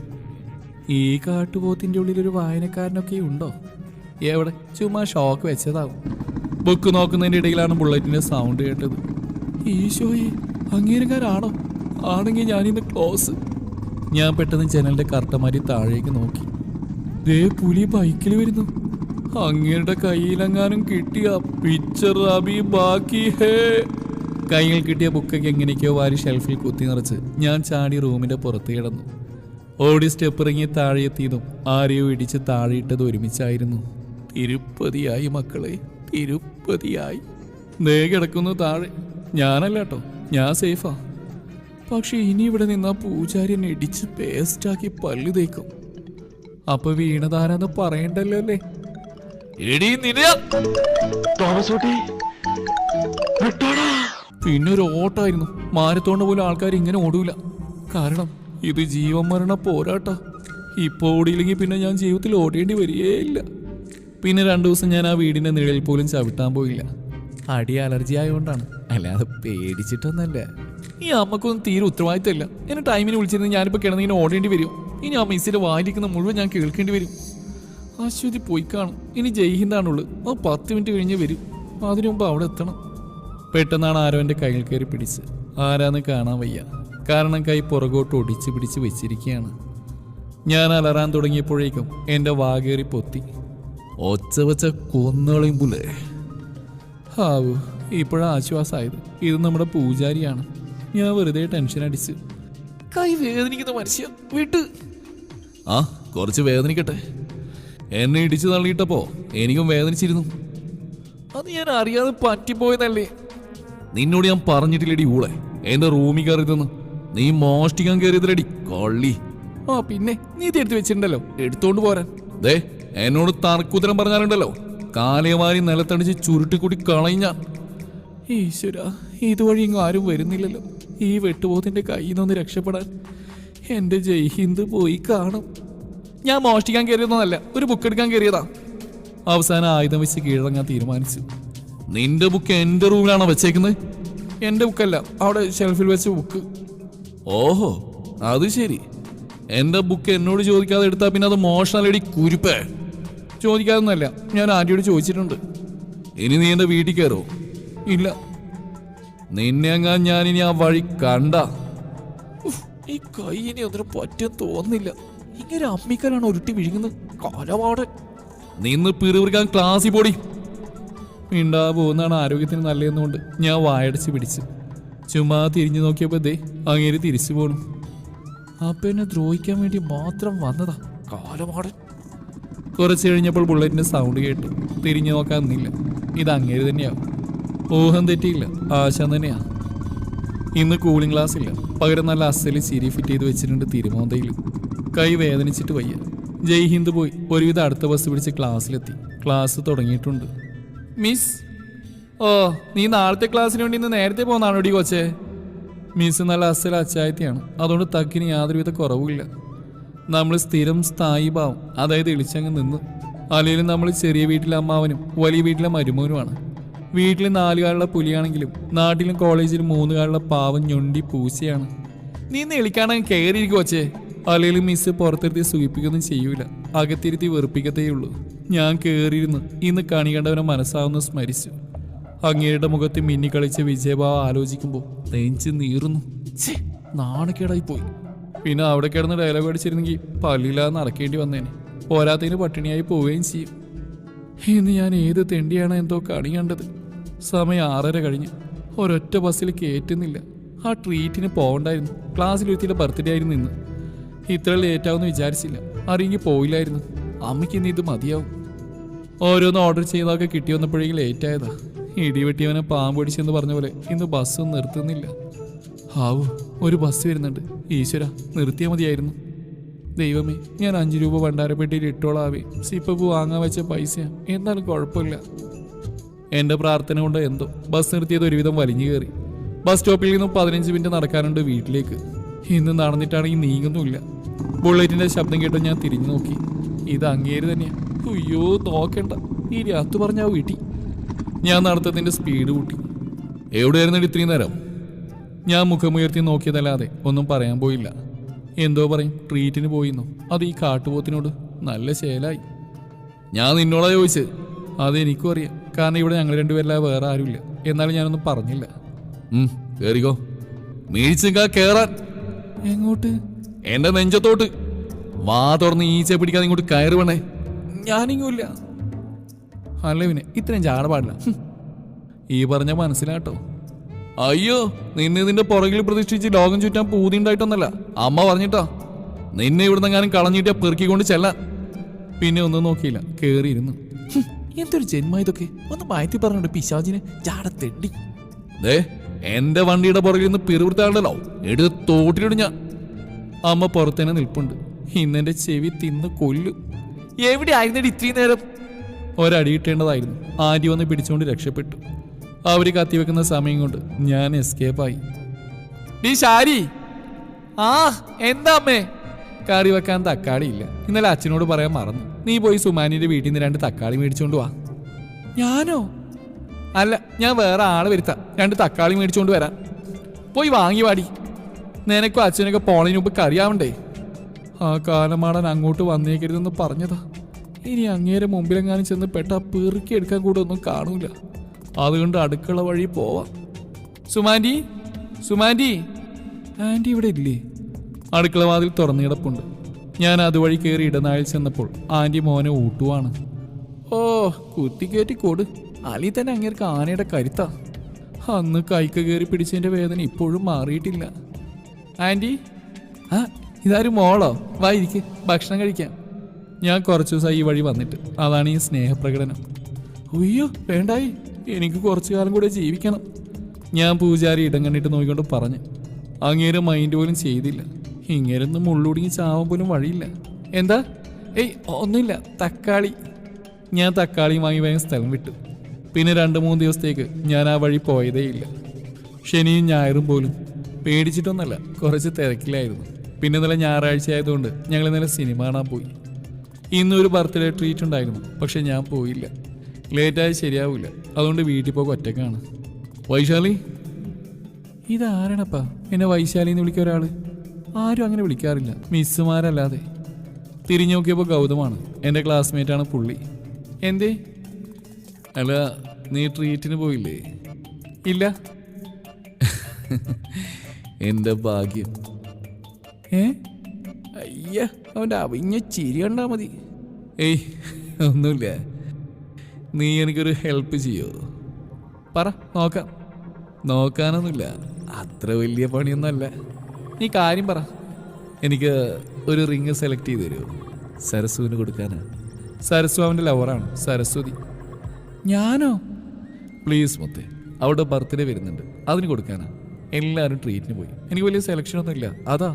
ഈ കാട്ടുപോത്തിൻ്റെ ഉള്ളിലൊരു വായനക്കാരനൊക്കെ ഉണ്ടോ? എവിടെ? ചുമ്മാ ഷോക്ക് വെച്ചതാവും. ബുക്ക് നോക്കുന്നതിൻ്റെ ഇടയിലാണ് ബുള്ളറ്റിൻ്റെ സൗണ്ട് കേട്ടത്. ഈശോയെ, അങ്ങേരുകാരാണോ? ആണെങ്കിൽ ഞാനിന്ന് ക്ലോസ്. ഞാൻ പെട്ടെന്ന് ജനലിൻ്റെ കർട്ടമാരി താഴേക്ക് നോക്കി. ദേ പുലി ബൈക്കിൽ വരുന്നു. അങ്ങേരുടെ കയ്യിലെങ്ങാനും കിട്ടിയ പിക്ചർ അഭി ബാക്കി ഹേ. കയ്യിൽ കിട്ടിയ ബുക്കൊക്കെ എങ്ങനെയൊക്കെയോ വാരി ഷെൽഫിൽ കുത്തി നിറച്ച് ഞാൻ ചാടി റൂമിന്റെ പുറത്ത് കിടന്നു. ഓടി സ്റ്റെപ്പ് ഇറങ്ങി താഴെ എത്തിയതും ആരെയോ ഇടിച്ച് താഴെയിട്ടത് ഒരുമിച്ചായിരുന്നു. തിരുപ്പതിയായി മക്കളെ, തിരുപ്പതിയായി. ദേ കിടക്കുന്നു താഴെ. ഞാനല്ല കേട്ടോ, ഞാൻ സേഫാ. പക്ഷെ ഇനി ഇവിടെ നിന്നാ പൂജാരിനെ ഇടിച്ച് പേസ്റ്റാക്കി പല്ലു തേക്കും. അപ്പൊ വീണതാരാന്ന് പറയണ്ടല്ലോ അല്ലേ? പിന്നെ ഒരു ഓട്ടായിരുന്നു. മാരത്തോണ്ട് പോലും ആൾക്കാർ ഇങ്ങനെ ഓടൂല. കാരണം ഇത് ജീവൻ മരണ പോരാട്ട. ഇപ്പൊ ഓടിയില്ലെങ്കിൽ പിന്നെ ഞാൻ ജീവിതത്തിൽ ഓടേണ്ടി വരികയില്ല. പിന്നെ 2 ദിവസം ഞാൻ ആ വീടിന്റെ നിഴലിൽ പോലും ചവിട്ടാൻ പോയില്ല. അടി അലർജി ആയതുകൊണ്ടാണ്, അല്ലാതെ പേടിച്ചിട്ടൊന്നല്ല. ഈ അമ്മക്കൊന്നും തീരെ ഉത്തരവാദിത്തമില്ല. എന്നെ ടൈമിന് വിളിച്ചിരുന്ന് ഞാനിപ്പോൾ കിടന്നിങ്ങനെ ഓടേണ്ടി വരും. ഇനി ആ മിസ്സിന്റെ വായിലിരിക്കുന്ന മുഴുവൻ ഞാൻ കേൾക്കേണ്ടി വരും. അശ്വതി പോയി കാണും. ഇനി ജയ്ഹിന്ദാണുള്ളത്. അത് 10 മിനിറ്റ് കഴിഞ്ഞ് വരും. അതിനു മുമ്പ് അവിടെ എത്തണം. പെട്ടെന്നാണ് ആരോ എൻ്റെ കയ്യിൽ കയറി പിടിച്ച്. ആരാന്ന് കാണാൻ വയ്യ, കാരണം കൈ പുറകോട്ട് ഒടിച്ച് പിടിച്ച് വെച്ചിരിക്കുകയാണ്. ഞാൻ അലറാൻ തുടങ്ങിയപ്പോഴേക്കും എൻ്റെ വാകേറി പൊത്തി. ഒച്ച വെച്ച കൊന്നുകളയുമ്പൂലേ. ഹാവു, ഇപ്പോഴാണ് ആശ്വാസമായത്. ഇത് നമ്മുടെ പൂജാരിയാണ്. ഞാൻ വെറുതെ ടെൻഷൻ അടിച്ച്. കൈ വേദനിക്കുന്ന മനുഷ്യ വിട്ട്. ആ കുറച്ച് വേദനിക്കട്ടെ. എന്നെ ഇടിച്ചു തള്ളിയിട്ടപ്പോ എനിക്കും വേദനിച്ചിരുന്നു. അത് ഞാൻ അറിയാതെ പറ്റിപ്പോയതല്ലേ. നിന്നോട് ഞാൻ പറഞ്ഞിട്ടില്ലടി ഊളെ, എന്റെ റൂമിൽ കയറിയതെന്ന്. നീ മോഷ്ടിക്കാൻ കയറിയതിലടി കള്ളി. ആ പിന്നെ നീ എടുത്ത് വെച്ചിട്ടുണ്ടല്ലോ, എടുത്തോണ്ട് പോരാൻ. ദേ എന്നോട് തർക്കുത്തരം പറഞ്ഞാലുണ്ടല്ലോ, കാലയമാരി നിലത്തടിച്ച് ചുരുട്ടിക്കൂടി കളഞ്ഞ. ഈശ്വര, ഇതുവഴി ഇങ്ങ് ആരും വരുന്നില്ലല്ലോ. ഈ വെട്ടുപോത്തിന്റെ കയ്യിൽ നിന്നൊന്ന് രക്ഷപ്പെടാൻ എന്റെ ജയ്ഹിന്ദ് പോയി കാണും. ഞാൻ മോഷ്ടിക്കാൻ കയറിയതൊന്നല്ല, ഒരു ബുക്ക് എടുക്കാൻ കയറിയതാ. അവസാനം ആയുധം വെച്ച് കീഴടങ്ങാൻ തീരുമാനിച്ചു. നിന്റെ ബുക്ക് എന്റെ റൂമിലാണോ വെച്ചേക്കുന്നത്? എന്റെ ബുക്കല്ല, അവിടെ ഷെൽഫിൽ വെച്ച ബുക്ക്. ഓഹോ, അത് ശരി. എന്റെ ബുക്ക് എന്നോട് ചോദിക്കാതെ എടുത്താ പിന്നെ അത് മോഷണലടി കുരുപ്പേ. ചോദിക്കാതൊന്നല്ല, ഞാൻ ആന്റിയോട് ചോദിച്ചിട്ടുണ്ട്. ഇനി നീ എന്റെ വീട്ടിൽ കയറോ? ഇല്ല. നിന്നെ അങ്ങാൻ ഞാനിനി ആ വഴി കണ്ട. ഈ കൈ ഇനി ഒന്നിനും പറ്റാൻ തോന്നുന്നില്ല. ഇങ്ങനെ അമ്മിക്കലാണ് ഉരുട്ടി വിഴുങ്ങുന്നത്. കാലപാട് നിന്ന് പിറുപിറുക്കാൻ ക്ലാസ്സിൽ പോടി. മിണ്ടാ പോകുന്നതാണ് ആരോഗ്യത്തിന് നല്ലതെന്നുകൊണ്ട് ഞാൻ വായടച്ച് പിടിച്ച് ചുമ്മാ തിരിഞ്ഞു നോക്കിയപ്പോൾ ദേ അങ്ങേര് തിരിച്ചു പോണു. അപ്പൊ എന്നെ ദ്രോഹിക്കാൻ വേണ്ടി മാത്രം വന്നതാ കാലപാടൻ. കുറച്ച് കഴിഞ്ഞപ്പോൾ ബുള്ളറ്റിന്റെ സൗണ്ട് കേട്ടു. തിരിഞ്ഞു നോക്കാൻ നിന്നില്ല. ഇത് അങ്ങേര് തന്നെയാവും. ഊഹം തെറ്റിയില്ല, ആശ തന്നെയാ. ഇന്ന് കൂളിംഗ് ക്ലാസ് ഇല്ല, പകരം നല്ല അസല് ചിരി ഫിറ്റ് ചെയ്ത് വെച്ചിട്ടുണ്ട് തിരുമോന്തയിൽ. കൈ വേദനിച്ചിട്ട് വയ്യ. ജയ്ഹിന്ദ് പോയി ഒരുവിധം അടുത്ത ബസ് പിടിച്ച് ക്ലാസ്സിലെത്തി. ക്ലാസ് തുടങ്ങിയിട്ടുണ്ട്. മിസ്, ഓ നീ നാളത്തെ ക്ലാസ്സിന് വേണ്ടി ഇന്ന് നേരത്തെ പോകുന്നതാണോ ഡി കൊച്ചേ? മിസ് നല്ല അസൽ അച്ചായത്തിയാണ്, അതുകൊണ്ട് തക്കിന് യാതൊരുവിധ കുറവുമില്ല. നമ്മൾ സ്ഥിരം സ്ഥായി ഭാവം, അതായത് ഇളിച്ചങ്ങ് നിന്ന്. അല്ലെങ്കിൽ നമ്മൾ ചെറിയ വീട്ടിലെ അമ്മാവനും വലിയ വീട്ടിലെ മരുമോനുമാണ്. വീട്ടിൽ 4 കാലുള്ള പുലിയാണെങ്കിലും നാട്ടിലും കോളേജിലും 3 കാലുള്ള പാവം ഞൊണ്ടി പൂച്ചയാണ്. നീ ഇന്ന് എളിക്കാണെങ്കിൽ കയറിയിരിക്കും കൊച്ചേ. അല്ലെങ്കിൽ മിസ് പുറത്തിരുത്തി സൂചിപ്പിക്കൊന്നും ചെയ്യൂല, അകത്തിരുത്തി വെറുപ്പിക്കത്തേയുള്ളൂ. ഞാൻ കയറിയിരുന്നു. ഇന്ന് കണി കണ്ടവനെ മനസ്സാവുന്ന സ്മരിച്ചു. അങ്ങേരുടെ മുഖത്ത് മിന്നിക്കളിച്ച വിജയഭാവം ആലോചിക്കുമ്പോൾ നെഞ്ച് നീറുന്നു. നാണക്കേടായി പോയി. പിന്നെ അവിടെ കിടന്ന് ഡയലോഗ് അടിച്ചിരുന്നെങ്കിൽ പല്ലില്ലാതെ നടക്കേണ്ടി വന്നേനെ. പോരാത്തതിന് പട്ടിണിയായി പോവുകയും ചെയ്യും. ഇന്ന് ഞാൻ ഏത് തെണ്ടിയാണ് എന്തോ കണി കണ്ടത്. സമയം 6:30 കഴിഞ്ഞ്. ഒരൊറ്റ ബസ്സിൽ കയറ്റുന്നില്ല. ആ ട്രീറ്റിന് പോകണ്ടായിരുന്നു. ക്ലാസ്സിലൊരുത്തിയുടെ ബർത്ത്ഡേ ആയിരുന്നു ഇന്ന്. ഇത്ര ലേറ്റാവുമെന്ന് വിചാരിച്ചില്ല. അറിയെങ്കിൽ പോയില്ലായിരുന്നു. അമ്മയ്ക്ക് ഇന്ന് ഇത് മതിയാവും. ഓരോന്ന് ഓർഡർ ചെയ്തൊക്കെ കിട്ടി വന്നപ്പോഴേക്കും ലേറ്റായതാ. ഇടിവെട്ടിയവനെ പാമ്പ് പിടിച്ചെന്ന് പറഞ്ഞ പോലെ ഇന്ന് ബസ്സും നിർത്തുന്നില്ല. ഹാവു, ഒരു ബസ് വരുന്നുണ്ട്. ഈശ്വര, നിർത്തിയാൽ മതിയായിരുന്നു. ദൈവമേ, ഞാൻ 5 രൂപ ഭണ്ഡാരപ്പെട്ടിയിൽ ഇട്ടോളാവേ. സിപ്പപ്പ് വാങ്ങാൻ വെച്ച പൈസ എന്നാലും കുഴപ്പമില്ല. എൻ്റെ പ്രാർത്ഥന കൊണ്ട് എന്തോ ബസ് നിർത്തിയത് ഒരുവിധം വലിഞ്ഞു കയറി. ബസ് സ്റ്റോപ്പിൽ നിന്നും 15 മിനിറ്റ് നടക്കാനുണ്ട് വീട്ടിലേക്ക്. ഇന്ന് നടന്നിട്ടാണെങ്കിൽ നീങ്ങുന്നുമില്ല. ബുള്ളറ്റിൻ്റെ ശബ്ദം കേട്ടോ ഞാൻ തിരിഞ്ഞു നോക്കി. ഇത് അങ്ങേര് തന്നെയാ. അയ്യോ, നോക്കണ്ട, ഈ രാത്തു പറഞ്ഞാ വീട്ടി. ഞാൻ നടത്തത്തിൻ്റെ സ്പീഡ് കൂട്ടി. എവിടെയായിരുന്നു ഇത്രയും നേരം? ഞാൻ മുഖമുയർത്തി നോക്കിയതല്ലാതെ ഒന്നും പറയാൻ പോയില്ല. എന്തോ പറയും, ട്രീറ്റിന് പോയിന്നോ? അത് ഈ കാട്ടുപോത്തിനോട് നല്ല ശേലായി. ഞാൻ നിന്നോടാ ചോദിച്ചത്. അതെനിക്കും അറിയാം, കാരണം ഇവിടെ ഞങ്ങൾ രണ്ടുപേരല്ലാതെ വേറെ ആരുമില്ല. എന്നാലും ഞാനൊന്നും പറഞ്ഞില്ല. കേറിക്കോ. മീഴ്ചക്കാ കേറാൻ. എങ്ങോട്ട്? എന്റെ നെഞ്ചത്തോട്ട്. വാ തുറന്ന് ഈച്ച പിടിക്കാതെ ഇങ്ങോട്ട് കയറി വേണേ. ഞാനിങ്ങൂല്ല. അല്ല പിന്നെ ഇത്രയും ചാട പാടില്ല. ഈ പറഞ്ഞ മനസ്സിലാട്ടോ. അയ്യോ, നിന്നെ നിന്റെ പുറകിൽ പ്രതിഷ്ഠിച്ച് ലോകം ചുറ്റാൻ പൂതിണ്ടായിട്ടൊന്നല്ല, അമ്മ പറഞ്ഞിട്ടാ. നിന്നെ ഇവിടുന്ന് എങ്ങാനും കളഞ്ഞിട്ടാ പെറുക്കിക്കൊണ്ട് ചെല്ലാൻ. പിന്നെ ഒന്നും നോക്കിയില്ല, കേറിയിരുന്നു. എന്തൊരു ജന്മ ഇതൊക്കെ. ഒന്ന് മാറ്റി പറഞ്ഞോണ്ട് പിശാചിനെ ചാടത്തെണ്ടി. ദേ, എന്റെ വണ്ടിയുടെ പുറകിൽ നിന്ന് പിറുപിറുത്താണ്ടല്ലോ, എടുത്ത് തോട്ടിലിടും ഞാൻ. അമ്മ പുറത്തേനെ നിൽപ്പുണ്ട്. ഇന്നെന്റെ ചെവി തിന്ന് കൊല്ലും. എവിടെ ആയിരുന്നടി ഇത്രയും നേരം? ഒരടി കിട്ടേണ്ടതായിരുന്നു. ആന്റി വന്ന് പിടിച്ചുകൊണ്ട് രക്ഷപ്പെട്ടു. അവര് കത്തിവെക്കുന്ന സമയം കൊണ്ട് ഞാൻ എസ്കേപ്പായി. നീ ശാരി, ആ എന്താ അമ്മേ? കറി വെക്കാൻ തക്കാളി ഇല്ല. ഇന്നലെ അച്ഛനോട് പറയാൻ മറന്നു. നീ പോയി സുമാനിയുടെ വീട്ടിൽ നിന്ന് 2 തക്കാളി മേടിച്ചോണ്ട് വാ. ഞാനോ? അല്ല, ഞാൻ വേറെ ആള് വരുത്താം. 2 തക്കാളി മേടിച്ചോണ്ട് വരാൻ. പോയി വാങ്ങി വാടി. നിനക്കും അച്ഛനൊക്കെ പോണതിന് മുമ്പ് കറിയാവണ്ടേ? ആ കാലമാടൻ അങ്ങോട്ട് വന്നേക്കരുതെന്ന് പറഞ്ഞതാ. ഇനി അങ്ങേരെ മുമ്പിലെങ്ങാനും ചെന്ന് പെട്ടാ പെറുക്കി എടുക്കാൻ കൂടെ ഒന്നും കാണൂല. അതുകൊണ്ട് അടുക്കള വഴി പോവാം. സുമാൻറ്റി, സുമാൻറ്റി, ആൻറ്റി ഇവിടെ ഇല്ലേ? അടുക്കള വാതിൽ തുറന്നു കിടപ്പുണ്ട്. ഞാൻ അതുവഴി കയറി ഇടനാഴിൽ ചെന്നപ്പോൾ ആൻറ്റി മോനെ ഊട്ടുവാണ്. ഓ, കുത്തിക്കയറ്റി കൊടു. അലി തന്നെ അങ്ങേർക്ക് ആനയുടെ കരുത്താ. അന്ന് കൈക്ക് കയറി പിടിച്ചതിൻ്റെ വേദന ഇപ്പോഴും മാറിയിട്ടില്ല. ആൻറ്റി, ആ ഇതാരും മോളോ? വാ ഇരിക്ക്, ഭക്ഷണം കഴിക്കാം. ഞാൻ കുറച്ച് ദിവസമായി ഈ വഴി വന്നിട്ട്. അതാണ് ഈ സ്നേഹപ്രകടനം. അയ്യോ വേണ്ടായി, എനിക്ക് കുറച്ചു കാലം കൂടെ ജീവിക്കണം. ഞാൻ പൂജാരി ഇടം കണ്ടിട്ട് നോക്കിക്കൊണ്ട് പറഞ്ഞു. അങ്ങേരെ മൈൻഡ് പോലും ചെയ്തില്ല. ഇങ്ങേരൊന്നും മുള്ളുടിങ്ങി ചാവാൻ പോലും വഴിയില്ല. എന്താ? ഏയ് ഒന്നുമില്ല, തക്കാളി. ഞാൻ തക്കാളിയും വാങ്ങി വേഗം സ്ഥലം വിട്ടു. പിന്നെ 2-3 ദിവസത്തേക്ക് ഞാൻ ആ വഴി പോയതേയില്ല. ശനിയും ഞായറും പോലും. പേടിച്ചിട്ടൊന്നല്ല, കുറച്ച് തിരക്കിലായിരുന്നു. പിന്നെ ഇന്നലെ ഞായറാഴ്ച ആയതുകൊണ്ട് ഞങ്ങൾ ഇന്നലെ സിനിമ കാണാൻ പോയി. ഇന്നൊരു ബർത്ത്ഡേ ട്രീറ്റ് ഉണ്ടായിരുന്നു, പക്ഷെ ഞാൻ പോയില്ല. ലേറ്റായി ശരിയാവില്ല, അതുകൊണ്ട് വീട്ടിൽ പോയി ഒറ്റക്കാണ്. വൈശാലി, ഇതാരണപ്പാ എന്നെ വൈശാലി എന്ന് വിളിക്കുക ഒരാൾ? ആരും അങ്ങനെ വിളിക്കാറില്ല, മിസ്സുമാരല്ലാതെ. തിരിഞ്ഞു നോക്കിയപ്പോൾ ഗൗതമാണ്. എൻ്റെ ക്ലാസ്മേറ്റാണ് പുള്ളി. എന്തേ? അല്ല, നീ ട്രീറ്റിന് പോയില്ലേ? ഇല്ല. എൻ്റെ ഭാഗ്യം. അയ്യ, അവൻ്റെ അവിഞ്ഞ ചിരി കണ്ടാ മതി. ഏയ് ഒന്നുമില്ല. നീ എനിക്കൊരു ഹെൽപ്പ് ചെയ്യോ? പറ, നോക്കാം. നോക്കാനൊന്നുമില്ല, അത്ര വലിയ പണിയൊന്നുമല്ല. നീ കാര്യം പറ. എനിക്ക് ഒരു റിങ് സെലക്ട് ചെയ്ത് തരുമോ? സരസ്വതിന് കൊടുക്കാനാ. സരസ്വ അവൻ്റെ ലവറാണ്, സരസ്വതി. ഞാനോ? പ്ലീസ് മുത്തേ, അവിടെ ബർത്ത്ഡേ വരുന്നുണ്ട്, അതിന് കൊടുക്കാനാ. എല്ലാവരും ട്രീറ്റിന് പോയി. എനിക്ക് വലിയ സെലക്ഷനൊന്നും ഇല്ല, അതാ.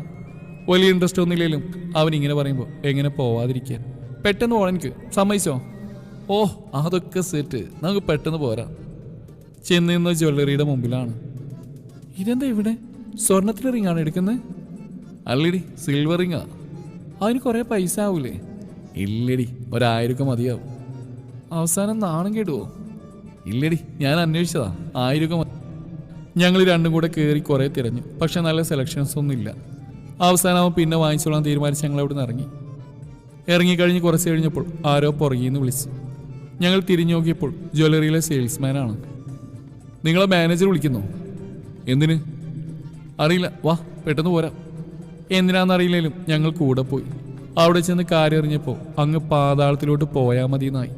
വലിയ ഇൻട്രസ്റ്റ് ഒന്നുമില്ലെങ്കിലും അവനിങ്ങനെ പറയുമ്പോൾ എങ്ങനെ പോവാതിരിക്കാൻ? പെട്ടെന്ന് പോകാൻ എനിക്ക് സമ്മതിച്ചോ? ഓ, അതൊക്കെ സെറ്റ്, നമുക്ക് പെട്ടെന്ന് പോരാ. ചെന്ന് നിന്ന് ജ്വല്ലറിയുടെ മുമ്പിലാണ്. ഇതെന്താ ഇവിടെ? സ്വർണത്തിൻ്റെ റിങ്ങാണ് എടുക്കുന്നത്? അല്ലടി, സിൽവർ റിങ്ങാ. അതിന് കുറേ പൈസ ആവൂലേ? ഇല്ലടി, 1000 മതിയാവും. അവസാനം നാണം കേടുവോ? ഇല്ലടി, ഞാൻ അന്വേഷിച്ചതാ, 1000 മതി. ഞങ്ങൾ രണ്ടും കൂടെ കയറി കുറേ തിരഞ്ഞു, പക്ഷെ നല്ല സെലക്ഷൻസ് ഒന്നും ഇല്ല. അവസാനം പിന്നെ വാങ്ങിച്ചോളാൻ തീരുമാനിച്ച് ഞങ്ങൾ അവിടെ നിന്ന് ഇറങ്ങിക്കഴിഞ്ഞ് കുറച്ച് കഴിഞ്ഞപ്പോൾ ആരോ പുറകിൽ നിന്ന് വിളിച്ചു. ഞങ്ങൾ തിരിഞ്ഞു നോക്കിയപ്പോൾ ജ്വല്ലറിയിലെ സെയിൽസ്മാനാണ്. നിങ്ങളെ മാനേജർ വിളിക്കുന്നു. എന്തിന്? അറിയില്ല, വാ പെട്ടെന്ന് പോരാം. എന്തിനാണെന്നറിയില്ലേലും ഞങ്ങൾ കൂടെ പോയി. അവിടെ ചെന്ന് കാര്യം അറിഞ്ഞപ്പോൾ അങ്ങ് പാതാളത്തിലോട്ട് പോയാൽ മതി എന്നായി.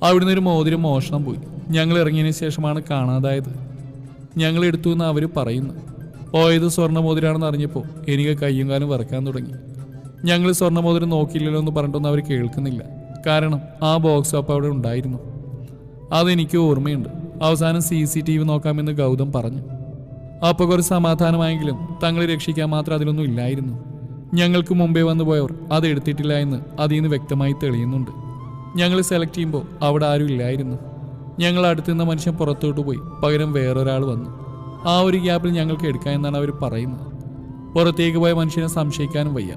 അവിടുന്ന് ഒരു മോതിരം മോഷണം പോയി. ഞങ്ങൾ ഇറങ്ങിയതിന് ശേഷമാണ് കാണാതായത്. ഞങ്ങൾ എടുത്തു എന്ന് അവർ പറയുന്നു. പോയത് സ്വർണ്ണമോതിരാണെന്ന് അറിഞ്ഞപ്പോൾ എനിക്ക് കയ്യും കാലും വറക്കാൻ തുടങ്ങി. ഞങ്ങൾ സ്വർണ്ണമോതിരം നോക്കിയില്ലല്ലോ എന്ന് പറഞ്ഞിട്ടൊന്നും അവർ കേൾക്കുന്നില്ല. കാരണം ആ ബോക്സ് അപ്പോൾ അവിടെ ഉണ്ടായിരുന്നു. അതെനിക്ക് ഓർമ്മയുണ്ട്. അവസാനം CCTV നോക്കാമെന്ന് ഗൗതം പറഞ്ഞു. അപ്പോൾ കുറച്ച് സമാധാനമായെങ്കിലും തങ്ങളെ രക്ഷിക്കാൻ മാത്രം അതിലൊന്നും ഇല്ലായിരുന്നു. ഞങ്ങൾക്ക് മുമ്പേ വന്നു പോയവർ അത് എടുത്തിട്ടില്ല എന്ന് അതിൽ നിന്ന് വ്യക്തമായി തെളിയുന്നുണ്ട്. ഞങ്ങൾ സെലക്ട് ചെയ്യുമ്പോൾ അവിടെ ആരും ഇല്ലായിരുന്നു. ഞങ്ങൾ അടുത്തുനിന്ന മനുഷ്യൻ പുറത്തോട്ട് പോയി. പകരം വേറൊരാൾ വന്നു. ആ ഒരു ഗ്യാപ്പിൽ ഞങ്ങൾക്ക് എടുക്കാം എന്നാണ് അവർ പറയുന്നത്. പുറത്തേക്ക് പോയ മനുഷ്യനെ സംശയിക്കാനും വയ്യ.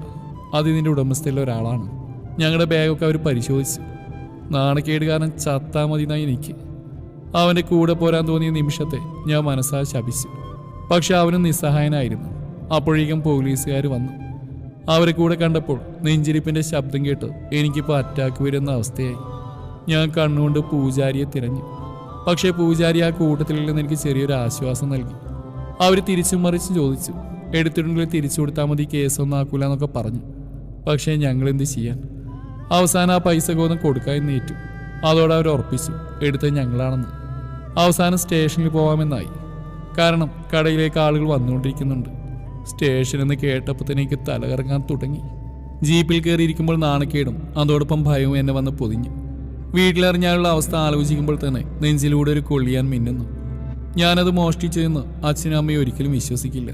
അത് ഇതിൻ്റെ ഉടമസ്ഥയിൽ ഒരാളാണ്. ഞങ്ങളുടെ ബാഗൊക്കെ അവർ പരിശോധിച്ചു. നാണക്കേട് കാരണം ചത്താ മതിനായി എനിക്ക്. അവൻ്റെ കൂടെ പോരാൻ തോന്നിയ നിമിഷത്തെ ഞാൻ മനസ്സാ ശപിച്ചു. പക്ഷെ അവനും നിസ്സഹായനായിരുന്നു. അപ്പോഴേക്കും പോലീസുകാർ വന്നു. അവരെ കൂടെ കണ്ടപ്പോൾ നെഞ്ചിരിപ്പിൻ്റെ ശബ്ദം കേട്ട് എനിക്കിപ്പോൾ അറ്റാക്ക് വരുന്ന അവസ്ഥയായി. ഞാൻ കണ്ണുകൊണ്ട് പൂജാരിയെ തിരഞ്ഞു. പക്ഷേ പൂജാരി ആ കൂട്ടത്തിലില്ലെന്ന് എനിക്ക് ചെറിയൊരു ആശ്വാസം നൽകി. അവർ തിരിച്ചും മറിച്ചും ചോദിച്ചു. എടുത്തിട്ടുണ്ടെങ്കിൽ തിരിച്ചു കൊടുത്താൽ മതി, കേസൊന്നും ആക്കൂല എന്നൊക്കെ പറഞ്ഞു. പക്ഷേ ഞങ്ങൾ എന്ത് ചെയ്യാൻ? അവസാനം ആ പൈസ ഗോതം കൊടുക്കാൻ ഏറ്റു. അതോടെ അവർ ഉറപ്പിച്ചു എടുത്തത് ഞങ്ങളാണെന്ന്. അവസാനം സ്റ്റേഷനിൽ പോകാമെന്നായി. കാരണം കടയിലേക്ക് ആളുകൾ വന്നുകൊണ്ടിരിക്കുന്നുണ്ട്. സ്റ്റേഷനെന്ന് കേട്ടപ്പോൾ തന്നെ എനിക്ക് തലകറങ്ങാൻ തുടങ്ങി. ജീപ്പിൽ കയറിയിരിക്കുമ്പോൾ നാണക്കേടും അതോടൊപ്പം ഭയവും എന്നെ വന്ന് പൊതിഞ്ഞു. വീട്ടിലറിഞ്ഞാലുള്ള അവസ്ഥ ആലോചിക്കുമ്പോൾ തന്നെ നെഞ്ചിലൂടെ ഒരു കൊള്ളിയാൻ മിന്നുന്നു. ഞാനത് മോഷ്ടിച്ചതെന്ന് അച്ഛനും അമ്മയും ഒരിക്കലും വിശ്വസിക്കില്ല.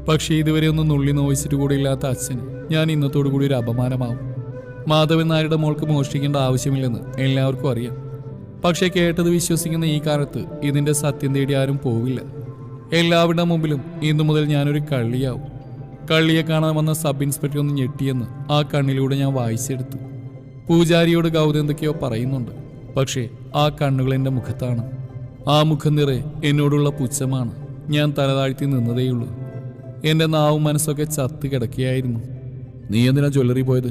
പക്ഷേ ഇതുവരെ ഒന്നും നുള്ളി നോവിച്ചിട്ട് കൂടെ ഇല്ലാത്ത അച്ഛന് ഞാൻ ഇന്നത്തോടു കൂടി ഒരു അപമാനമാവും. മാധവൻ നായരുടെ മോൾക്ക് മോഷ്ടിക്കേണ്ട ആവശ്യമില്ലെന്ന് എല്ലാവർക്കും അറിയാം. പക്ഷേ കേട്ടത് വിശ്വസിക്കുന്ന ഈ കാലത്ത് ഇതിൻ്റെ സത്യം തേടി ആരും പോവില്ല. എല്ലാവരുടെ മുമ്പിലും ഇന്നു മുതൽ ഞാനൊരു കള്ളിയാവും. കള്ളിയെ കാണാൻ വന്ന സബ് ഇൻസ്പെക്ടർ ഒന്ന് ഞെട്ടിയെന്ന് ആ കണ്ണിലൂടെ ഞാൻ വായിച്ചെടുത്തു. പൂജാരിയോട് ഗൗതം എന്തൊക്കെയോ പറയുന്നുണ്ട്. പക്ഷേ ആ കണ്ണുകൾ എൻ്റെ മുഖത്താണ്. ആ മുഖം നിറയെ എന്നോടുള്ള പുച്ഛമാണ്. ഞാൻ തലതാഴ്ത്തി നിന്നതേയുള്ളൂ. എൻ്റെ നാവും മനസ്സൊക്കെ ചത്ത് കിടക്കുകയായിരുന്നു. നീ എന്തിനാ ജ്വല്ലറി പോയത്?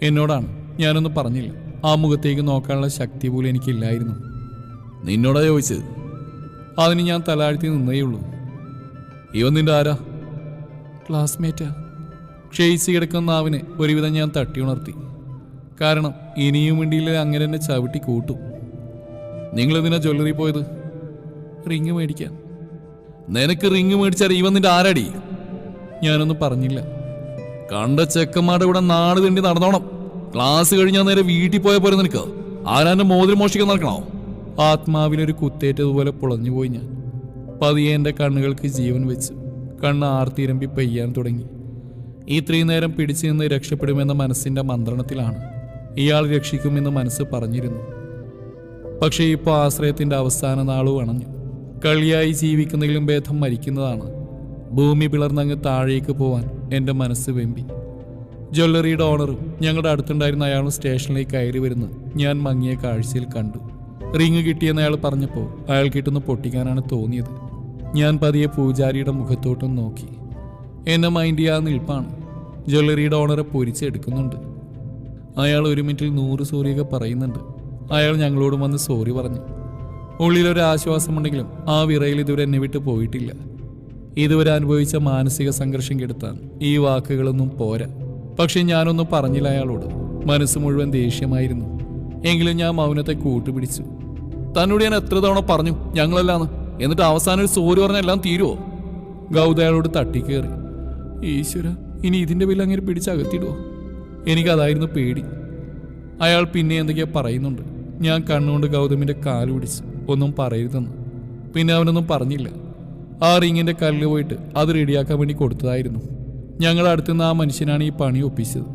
എന്നോടാണ്. ഞാനൊന്നും പറഞ്ഞില്ല. ആ മുഖത്തേക്ക് നോക്കാനുള്ള ശക്തി പോലും എനിക്കില്ലായിരുന്നു. നിന്നോടാ ചോദിച്ചത്? അതിന് ഞാൻ തലാഴ്ത്തി നിന്നേയുള്ളൂ. ഇവൻ നിന്റെ ആരാ? ക്ലാസ്മേറ്റാ. ക്ഷയിച്ച് കിടക്കുന്ന നാവിനെ ഒരുവിധം ഞാൻ തട്ടിയുണർത്തി. കാരണം ഇനിയും വേണ്ടിയില്ല അങ്ങനെ എന്നെ ചവിട്ടി കൂട്ടും. നിങ്ങളെന്തിനാ ജ്വല്ലറി പോയത്? റിങ് മേടിക്കാൻ. നിനക്ക് റിങ് മേടിച്ചാൽ ഇവൻ നിന്റെ ആരാടി? ഞാനൊന്നും പറഞ്ഞില്ല. കണ്ട ചെക്കന്മാരുടെ കൂടെ നാട് തണ്ടി നടന്നോണം. ക്ലാസ് കഴിഞ്ഞാൽ നേരെ വീട്ടിൽ പോയ പോലെ നിനക്ക് ആരാന്റെ മോതിരം മോഷ്ടിക്കാൻ നടക്കണോ? ആത്മാവിനൊരു കുത്തേറ്റതുപോലെ പൊളഞ്ഞുപോയി ഞാൻ. പതിയെ എൻ്റെ കണ്ണുകൾക്ക് ജീവൻ വെച്ചു. കണ്ണ് ആർത്തിരമ്പി പെയ്യാൻ തുടങ്ങി. ഇത്രയും നേരം പിടിച്ചു നിന്ന് രക്ഷപ്പെടുമെന്ന മനസ്സിൻ്റെ മന്ത്രണത്തിലാണ്. ഇയാൾ രക്ഷിക്കുമെന്ന് മനസ്സ് പറഞ്ഞിരുന്നു. പക്ഷേ ഇപ്പോൾ ആശ്രയത്തിൻ്റെ അവസാന നാളും അണഞ്ഞു. കളിയായി ജീവിക്കുന്നതിലും ഭേദം മരിക്കുന്നതാണ്. ഭൂമി പിളർന്നങ്ങ് താഴേക്ക് പോവാൻ എൻ്റെ മനസ്സ് വെമ്പി. ജ്വല്ലറിയുടെ ഓണറും ഞങ്ങളുടെ അടുത്തുണ്ടായിരുന്ന അയാളും സ്റ്റേഷനിലേക്ക് കയറി വരുന്നു ഞാൻ മങ്ങിയ കാഴ്ചയിൽ കണ്ടു. റിങ് കിട്ടിയെന്ന് അയാൾ പറഞ്ഞപ്പോൾ അയാൾ കിട്ടുന്ന പൊട്ടിക്കാനാണ് തോന്നിയത്. ഞാൻ പതിയെ പൂജാരിയുടെ മുഖത്തോട്ടും നോക്കി. എന്നെ മൈൻഡ് ചെയ്യാൻ നിൽപ്പാണ്. ജ്വല്ലറിയുടെ ഓണറെ പൊരിച്ചെടുക്കുന്നുണ്ട്. അയാൾ 1 മിനിറ്റിൽ 100 സോറിയൊക്കെ പറയുന്നുണ്ട്. അയാൾ ഞങ്ങളോടും വന്ന് സോറി പറഞ്ഞു. ഉള്ളിലൊരു ആശ്വാസമുണ്ടെങ്കിലും ആ വിറയിൽ ഇതുവരെ എന്നെ വിട്ട് പോയിട്ടില്ല. ഇതുവരെ അനുഭവിച്ച മാനസിക സംഘർഷം കെടുത്താൻ ഈ വാക്കുകളൊന്നും പോരാ. പക്ഷെ ഞാനൊന്നും പറഞ്ഞില്ല അയാളോട്. മനസ്സ് മുഴുവൻ ദേഷ്യമായിരുന്നു. എങ്കിലും ഞാൻ മൗനത്തെ കൂട്ടുപിടിച്ചു. തന്നോട് ഞാൻ എത്ര തവണ പറഞ്ഞു ഞങ്ങളല്ലാന്ന്, എന്നിട്ട് അവസാനം ഒരു സോറി പറഞ്ഞാൽ എല്ലാം തീരുവോ? ഗൗതം അയാളോട് തട്ടിക്കേറി. ഈശ്വര, ഇനി ഇതിൻ്റെ പേരിൽ അങ്ങനെ പിടിച്ചകത്തിടുവോ? എനിക്കതായിരുന്നു പേടി. അയാൾ പിന്നെ എന്തൊക്കെയാ പറയുന്നുണ്ട്. ഞാൻ കണ്ണുകൊണ്ട് ഗൗതമിൻ്റെ കാല് പിടിച്ചു ഒന്നും പറയരുതെന്ന്. പിന്നെ അവനൊന്നും പറഞ്ഞില്ല. ആ റിങ്ങിൻ്റെ കല്ല് പോയിട്ട് അത് റെഡിയാക്കാൻ വേണ്ടി കൊടുത്തതായിരുന്നു. ഞങ്ങളുടെ അടുത്തുനിന്ന് ആ മനുഷ്യനാണ് ഈ പണി ഒപ്പിച്ചത്.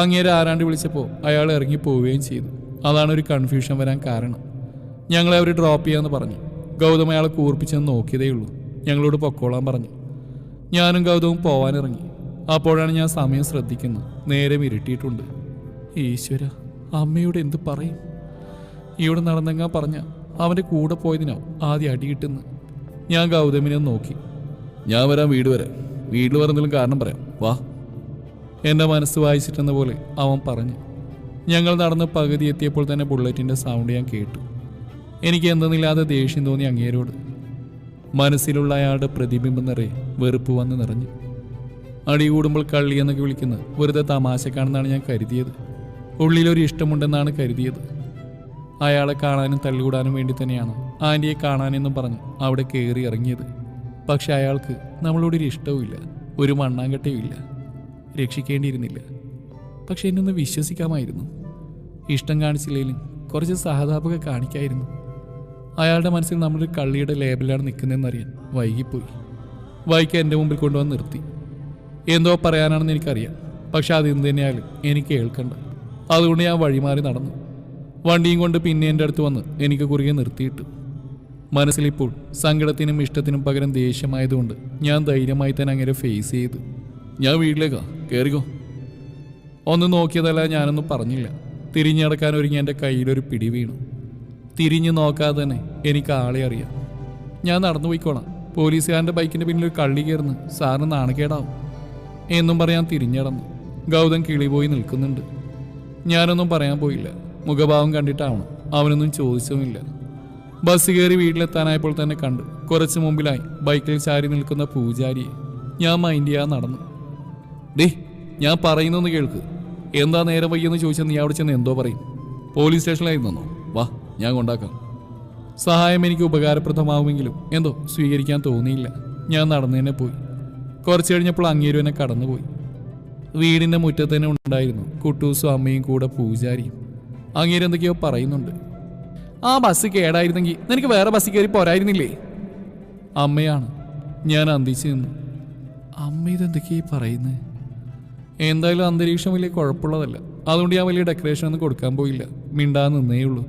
അങ്ങേരെ ആരാണ്ട് വിളിച്ചപ്പോൾ അയാൾ ഇറങ്ങി പോവുകയും ചെയ്തു. അതാണ് ഒരു കൺഫ്യൂഷൻ വരാൻ കാരണം. ഞങ്ങളെ അവർ ഡ്രോപ്പ് ചെയ്യാമെന്ന് പറഞ്ഞു. ഗൗതം അയാളെ കൂർപ്പിച്ചെന്ന് നോക്കിയതേയുള്ളൂ. ഞങ്ങളോട് പൊക്കോളാൻ പറഞ്ഞു. ഞാനും ഗൗതവും പോവാനിറങ്ങി. അപ്പോഴാണ് ഞാൻ സമയം ശ്രദ്ധിക്കുന്നത്. നേരം ഇരുട്ടിയിട്ടുണ്ട്. ഈശ്വര, അമ്മയോട് എന്ത് പറയും? ഇവിടെ നടന്നെങ്ങാ പറഞ്ഞ അവൻ്റെ കൂടെ പോയതിനാവും ആദ്യം അടി കിട്ടുന്നത്. ഞാൻ ഗൗതമിനെ നോക്കി. ഞാൻ വരാം, വീട് വരാം. വീട്ടിൽ വരുന്നതിലും കാരണം പറയാം, വാ. എൻ്റെ മനസ്സ് വായിച്ചിട്ടെന്ന പോലെ അവൻ പറഞ്ഞു. ഞങ്ങൾ നടന്ന് പകുതി എത്തിയപ്പോൾ തന്നെ ബുള്ളറ്റിൻ്റെ സൗണ്ട് ഞാൻ കേട്ടു. എനിക്ക് എന്തെന്നില്ലാതെ ദേഷ്യം തോന്നി അങ്ങേരോട്. മനസ്സിലുള്ള അയാളുടെ പ്രതിബിംബം നിറയെ വെറുപ്പ് വന്ന് നിറഞ്ഞു. അടി കൂടുമ്പോൾ കള്ളി എന്നൊക്കെ വിളിക്കുന്ന വെറുതെ തമാശക്കാണെന്നാണ് ഞാൻ കരുതിയത്. ഉള്ളിലൊരു ഇഷ്ടമുണ്ടെന്നാണ് കരുതിയത്. അയാളെ കാണാനും തള്ളികൂടാനും വേണ്ടി തന്നെയാണ് ആൻറ്റിയെ കാണാനെന്നും പറഞ്ഞ് അവിടെ കയറി ഇറങ്ങിയത്. പക്ഷെ അയാൾക്ക് നമ്മളോടൊരു ഇഷ്ടവുമില്ല, ഒരു മണ്ണാങ്കട്ടയും ഇല്ല. രക്ഷിക്കേണ്ടിയിരുന്നില്ല. പക്ഷെ എന്നൊന്ന് വിശ്വസിക്കാമായിരുന്നു. ഇഷ്ടം കാണിച്ചില്ലെങ്കിലും കുറച്ച് സഹതാപക കാണിക്കായിരുന്നു. അയാളുടെ മനസ്സിൽ നമ്മളൊരു കള്ളിയുടെ ലേബലാണ് നിൽക്കുന്നതെന്നറിയാൻ വൈകിപ്പോയി. വൈക്ക് എൻ്റെ മുമ്പിൽ കൊണ്ടുവന്ന് നിർത്തി. എന്തോ പറയാനാണെന്ന് എനിക്കറിയാം. പക്ഷെ അതെന്ത് തന്നെയായാലും എനിക്ക് കേൾക്കണ്ട. അതുകൊണ്ട് ഞാൻ വഴിമാറി നടന്നു. വണ്ടിയും കൊണ്ട് പിന്നെ എൻ്റെ അടുത്ത് വന്ന് എനിക്ക് കുറുകെ നിർത്തിയിട്ടു. മനസ്സിലിപ്പോൾ സങ്കടത്തിനും ഇഷ്ടത്തിനും പകരം ദേഷ്യമായതുകൊണ്ട് ഞാൻ ധൈര്യമായി തന്നെ അങ്ങനെ ഫേസ് ചെയ്തു. ഞാൻ വീട്ടിലേക്കാ, കയറിക്കോ. ഒന്ന് നോക്കിയതല്ല, ഞാനൊന്നും പറഞ്ഞില്ല. തിരിഞ്ഞടക്കാൻ ഒരുങ്ങി എൻ്റെ കയ്യിലൊരു പിടി വീണു. തിരിഞ്ഞു നോക്കാതെ തന്നെ എനിക്ക് ആളെ അറിയാം. ഞാൻ നടന്നു പോയിക്കോളാം, പോലീസുകാരൻ്റെ ബൈക്കിൻ്റെ പിന്നിലൊരു കള്ളി കയറുന്നു, സാറിന് നാണക്കേടാവും എന്നും പറയാൻ തിരിഞ്ഞടന്നു. ഗൗതം കിളി പോയി നിൽക്കുന്നുണ്ട്. ഞാനൊന്നും പറയാൻ പോയില്ല. മുഖഭാവം കണ്ടിട്ടാവണം, അവനൊന്നും ചോദിച്ചുമില്ല. ബസ് കയറി വീട്ടിലെത്താനായപ്പോൾ തന്നെ കണ്ടു. കുറച്ച് മുമ്പിലായി ബൈക്കിൽ ചാരി നിൽക്കുന്ന പൂജാരിയെ. ഞാൻ മൈൻഡ് ചെയ്യാൻ നടന്നു. ഡേ, ഞാൻ പറയുന്നൊന്ന് കേൾക്ക്. എന്താ നേരം വയ്യെന്ന് ചോദിച്ചാൽ നീ അവിടെ ചെന്ന് എന്തോ പറയും? പോലീസ് സ്റ്റേഷനിലായിരുന്നോ? വാ, ഞാൻ കൊണ്ടാക്കാം. സഹായം എനിക്ക് ഉപകാരപ്രദമാവുമെങ്കിലും എന്തോ സ്വീകരിക്കാൻ തോന്നിയില്ല. ഞാൻ നടന്നു തന്നെ പോയി. കുറച്ച് കഴിഞ്ഞപ്പോൾ അങ്ങേരു എന്നെ കടന്നുപോയി. വീടിൻ്റെ മുറ്റത്ത് തന്നെ ഉണ്ടായിരുന്നു കുട്ടൂസും അമ്മയും കൂടെ പൂജാരിയും. അങ്ങേര് എന്തൊക്കെയോ പറയുന്നുണ്ട്. ആ ബസ് കേടായിരുന്നെങ്കിൽ നിനക്ക് വേറെ ബസ്സിൽ കയറി പോരായിരുന്നില്ലേ? അമ്മയാണ്. ഞാൻ അന്തിച്ചു നിന്നു. അമ്മ ഇതെന്തൊക്കെയായി പറയുന്നത്? എന്തായാലും അന്തരീക്ഷം വലിയ കുഴപ്പമുള്ളതല്ല. അതുകൊണ്ട് ഞാൻ വലിയ ഡെക്കറേഷൻ ഒന്നും കൊടുക്കാൻ പോയില്ല. മിണ്ടാതെ നിന്നേ ഉള്ളൂ.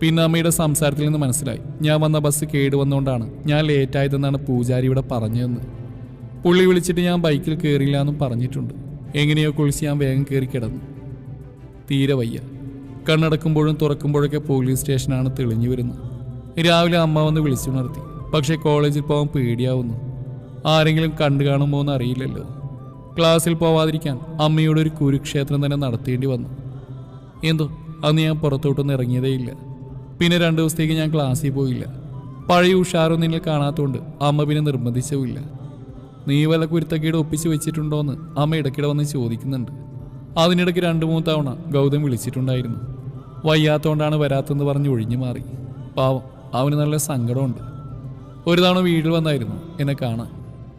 പിന്നെ അമ്മയുടെ സംസാരത്തിൽ നിന്ന് മനസ്സിലായി ഞാൻ വന്ന ബസ് കേടുവന്നുകൊണ്ടാണ് ഞാൻ ലേറ്റായതെന്നാണ് പൂജാരി ഇവിടെ പറഞ്ഞതെന്ന്. പുള്ളി വിളിച്ചിട്ട് ഞാൻ ബൈക്കിൽ കയറിയില്ല എന്നും പറഞ്ഞിട്ടുണ്ട്. എങ്ങനെയോ കുളിച്ച് ഞാൻ വേഗം കയറി കിടന്നു. തീരെ വയ്യ. കണ്ണടക്കുമ്പോഴും തുറക്കുമ്പോഴൊക്കെ പോലീസ് സ്റ്റേഷനാണ് തെളിഞ്ഞു വരുന്നത്. രാവിലെ അമ്മ വന്ന് വിളിച്ചുണർത്തി. പക്ഷേ കോളേജിൽ പോകാൻ പേടിയാവുന്നു. ആരെങ്കിലും കണ്ടു കാണുമോ എന്ന് അറിയില്ലല്ലോ. ക്ലാസ്സിൽ പോവാതിരിക്കാൻ അമ്മയോടൊരു കുരുക്ഷേത്രം തന്നെ നടത്തേണ്ടി വന്നു. എന്തോ അന്ന് ഞാൻ പുറത്തോട്ടൊന്നും ഇറങ്ങിയതേയില്ല. പിന്നെ 2 ദിവസത്തേക്ക് ഞാൻ ക്ലാസ്സിൽ പോയില്ല. പഴയ ഉഷാറൊന്നും നിന്നെ കാണാത്തതുകൊണ്ട് അമ്മ പിന്നെ നിർബന്ധിച്ചുമില്ല. നീ വല്ല കുരുത്തക്കേട് ഒപ്പിച്ച് വെച്ചിട്ടുണ്ടോയെന്ന് അമ്മ ഇടയ്ക്കിടെ വന്ന് ചോദിക്കുന്നുണ്ട്. അതിനിടയ്ക്ക് 2-3 തവണ ഗൗതം വിളിച്ചിട്ടുണ്ടായിരുന്നു. വയ്യാത്തോണ്ടാണ് വരാത്തെന്ന് പറഞ്ഞ് ഒഴിഞ്ഞു മാറി. പാവം, അവന് നല്ല സങ്കടമുണ്ട്. ഒരു തവണ വീട്ടിൽ വന്നായിരുന്നു എന്നെ കാണാൻ.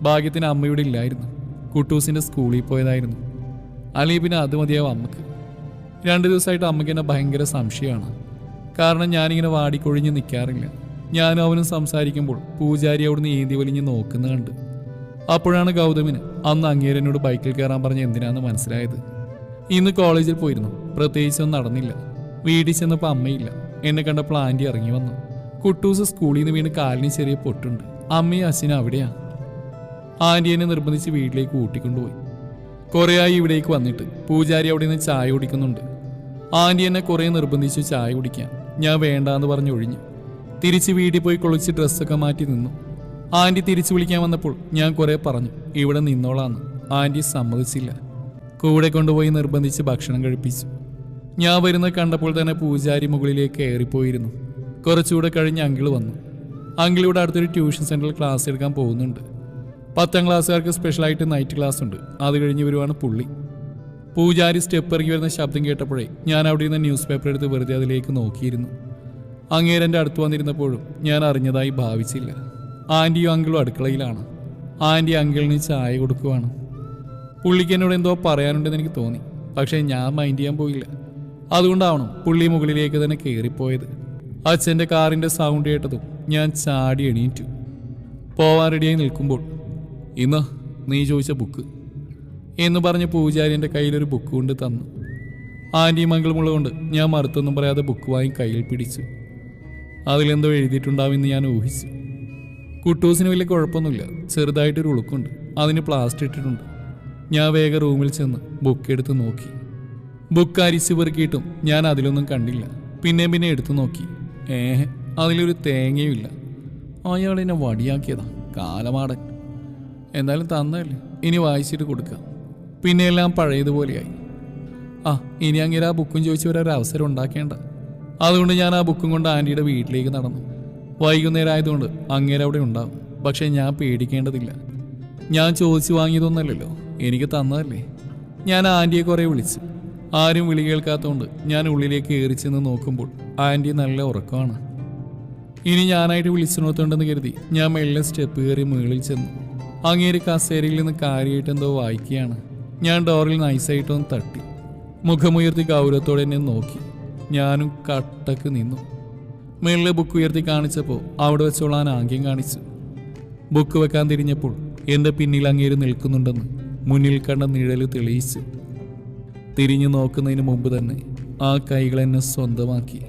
ഭാഗ്യത്തിന് അമ്മയുടെ ഇല്ലായിരുന്നു. കുട്ടൂസിൻ്റെ സ്കൂളിൽ പോയതായിരുന്നു. അല്ലെങ്കിൽ പിന്നെ അത് മതിയാവും അമ്മക്ക്. 2 ദിവസമായിട്ട് അമ്മയ്ക്ക് എന്നെ ഭയങ്കര സംശയമാണ്. കാരണം ഞാനിങ്ങനെ വാടിക്കൊഴിഞ്ഞ് നിൽക്കാറില്ല. ഞാനും അവനും സംസാരിക്കുമ്പോൾ പൂജാരി അവിടുന്ന് ഏന്തി വലിഞ്ഞ് നോക്കുന്ന കണ്ട്. അപ്പോഴാണ് ഗൗതമിന് അന്ന് അങ്ങേരനോട് ബൈക്കിൽ കയറാൻ പറഞ്ഞ് എന്തിനാന്ന് മനസ്സിലായത്. ഇന്ന് കോളേജിൽ പോയിരുന്നു. പ്രത്യേകിച്ചൊന്നും നടന്നില്ല. വീട്ടിൽ ചെന്നപ്പോൾ അമ്മയില്ല. എന്നെ കണ്ടപ്പോൾ ആൻറ്റി ഇറങ്ങി വന്നു. കുട്ടൂസ് സ്കൂളിൽ നിന്ന് വീണ് കാലിന് ചെറിയ പൊട്ടുണ്ട്. അമ്മയും അച്ഛനും അവിടെയാണ്. ആൻറ്റി എന്നെ നിർബന്ധിച്ച് വീട്ടിലേക്ക് കൂട്ടിക്കൊണ്ടുപോയി. കുറേയായി ഇവിടേക്ക് വന്നിട്ട് പൂജാരി അവിടെ നിന്ന് ചായ കുടിക്കുന്നുണ്ട്. ആൻറ്റി എന്നെ കുറേ നിർബന്ധിച്ചു ചായ കുടിക്കാൻ. ഞാൻ വേണ്ടാന്ന് പറഞ്ഞ് ഒഴിഞ്ഞു. തിരിച്ച് വീട്ടിൽ പോയി കുളിച്ച് ഡ്രസ്സൊക്കെ മാറ്റി നിന്നു. ആൻറ്റി തിരിച്ചു വിളിക്കാൻ വന്നപ്പോൾ ഞാൻ കുറേ പറഞ്ഞു ഇവിടെ നിന്നോളാന്ന്. ആൻറ്റി സമ്മതിച്ചില്ല. കൂടെ കൊണ്ടുപോയി നിർബന്ധിച്ച് ഭക്ഷണം കഴിപ്പിച്ചു. ഞാൻ വരുന്നത് കണ്ടപ്പോൾ തന്നെ പൂജാരി മുകളിലേക്ക് കയറിപ്പോയിരുന്നു. കുറച്ചുകൂടെ കഴിഞ്ഞ് അങ്കിൾ വന്നു. അങ്കിൾ ഇവിടെ അടുത്തൊരു ട്യൂഷൻ സെൻ്ററിൽ ക്ലാസ് എടുക്കാൻ പോകുന്നുണ്ട്. 10ാം ക്ലാസ്സുകാർക്ക് സ്പെഷ്യലായിട്ട് നൈറ്റ് ക്ലാസ് ഉണ്ട്. അത് കഴിഞ്ഞ് വരുവാണ് പുള്ളി. പൂജാരി സ്റ്റെപ്പ് ഇറങ്ങി വരുന്ന ശബ്ദം കേട്ടപ്പോഴേ ഞാൻ അവിടെ നിന്ന് ന്യൂസ് പേപ്പർ എടുത്ത് വെറുതെ അതിലേക്ക് നോക്കിയിരുന്നു. അങ്ങേരെൻ്റെ അടുത്ത് വന്നിരുന്നപ്പോഴും ഞാൻ അറിഞ്ഞതായി ഭാവിച്ചില്ല. ആൻറ്റിയും അങ്കിളും അടുക്കളയിലാണ്. ആൻറ്റി അങ്കിളിന് ചായ കൊടുക്കുവാണ്. പുള്ളിക്ക് എന്നോട് എന്തോ പറയാനുണ്ടെന്ന് എനിക്ക് തോന്നി. പക്ഷേ ഞാൻ മൈൻഡ് ചെയ്യാൻ പോയില്ല. അതുകൊണ്ടാവണം പുള്ളി മുകളിലേക്ക് തന്നെ കയറിപ്പോയത്. അച്ഛൻ്റെ കാറിൻ്റെ സൗണ്ട് കേട്ടതും ഞാൻ ചാടി എണീറ്റു. പോവാൻ റെഡിയായി നിൽക്കുമ്പോൾ ഇന്ന് നീ ചോദിച്ച ബുക്ക് എന്ന് പറഞ്ഞ് പൂജാരി എൻ്റെ കയ്യിലൊരു ബുക്ക് കൊണ്ട് തന്നു. ആൻറ്റി മംഗളമുള്ളതുകൊണ്ട് ഞാൻ മറുത്തൊന്നും പറയാതെ ബുക്ക് വാങ്ങി കയ്യിൽ പിടിച്ചു. അതിലെന്തോ എഴുതിയിട്ടുണ്ടാവുമെന്ന് ഞാൻ ഊഹിച്ചു. കുട്ടൂസിന് വലിയ കുഴപ്പമൊന്നുമില്ല. ചെറുതായിട്ടൊരു ഉളുക്കുണ്ട്. അതിന് പ്ലാസ്റ്റർ ഇട്ടിട്ടുണ്ട്. ഞാൻ വേഗം റൂമിൽ ചെന്ന് ബുക്ക് എടുത്ത് നോക്കി. ബുക്ക് അരിച്ചു പെറുക്കിയിട്ടും ഞാൻ അതിലൊന്നും കണ്ടില്ല. പിന്നെ എടുത്തു നോക്കി. അതിലൊരു തേങ്ങയുമില്ല. അയാൾ എന്നെ വടിയാക്കിയതാ, കാലമാടൻ. എന്തായാലും തന്നല്ലേ, ഇനി വായിച്ചിട്ട് കൊടുക്കാം. പിന്നെ എല്ലാം പഴയതുപോലെയായി. ഇനി അങ്ങനെ ആ ബുക്കും ചോദിച്ച് വരാൻ അവസരം ഉണ്ടാക്കേണ്ട. അതുകൊണ്ട് ഞാൻ ആ ബുക്കും കൊണ്ട് ആൻറ്റിയുടെ വീട്ടിലേക്ക് നടന്നു. വൈകുന്നേരം ആയതുകൊണ്ട് അങ്ങേരെ അവിടെ ഉണ്ടാവും. പക്ഷെ ഞാൻ പേടിക്കേണ്ടതില്ല. ഞാൻ ചോദിച്ചു വാങ്ങിയതൊന്നല്ലല്ലോ, എനിക്ക് തന്നതല്ലേ. ഞാൻ ആൻറ്റിയെ കുറേ വിളിച്ചു. ആരും വിളി കേൾക്കാത്തതുകൊണ്ട് ഞാൻ ഉള്ളിലേക്ക് കയറി ചെന്ന് നോക്കുമ്പോൾ ആൻറ്റി നല്ല ഉറക്കമാണ്. ഇനി ഞാനായിട്ട് വിളിച്ചുണർത്തുണ്ടെന്ന് കരുതി ഞാൻ മെല്ലെ സ്റ്റെപ്പ് കയറി മുകളിൽ ചെന്നു. അങ്ങേര് കസേരയിൽ നിന്ന് കാര്യമായിട്ട് എന്തോ വായിക്കുകയാണ്. ഞാൻ ഡോറിൽ നൈസായിട്ടൊന്ന് തട്ടി. മുഖമുയർത്തി ഗൗരവത്തോടെ എന്നെ നോക്കി. ഞാനും കട്ടക്ക് നിന്നു. മെല്ലെ ബുക്ക് ഉയർത്തി കാണിച്ചപ്പോൾ അവിടെ വെച്ചോളാൻ ആംഗ്യം കാണിച്ചു. ബുക്ക് വെക്കാൻ തിരിഞ്ഞപ്പോൾ എൻ്റെ പിന്നിൽ അങ്ങേര് നിൽക്കുന്നുണ്ടെന്ന് മുന്നിൽ കണ്ട നിഴല് തെളിയിച്ചു. തിരിഞ്ഞു നോക്കുന്നതിന് മുമ്പ് തന്നെ ആ കൈകൾ എന്നെ സ്വന്തമാക്കി.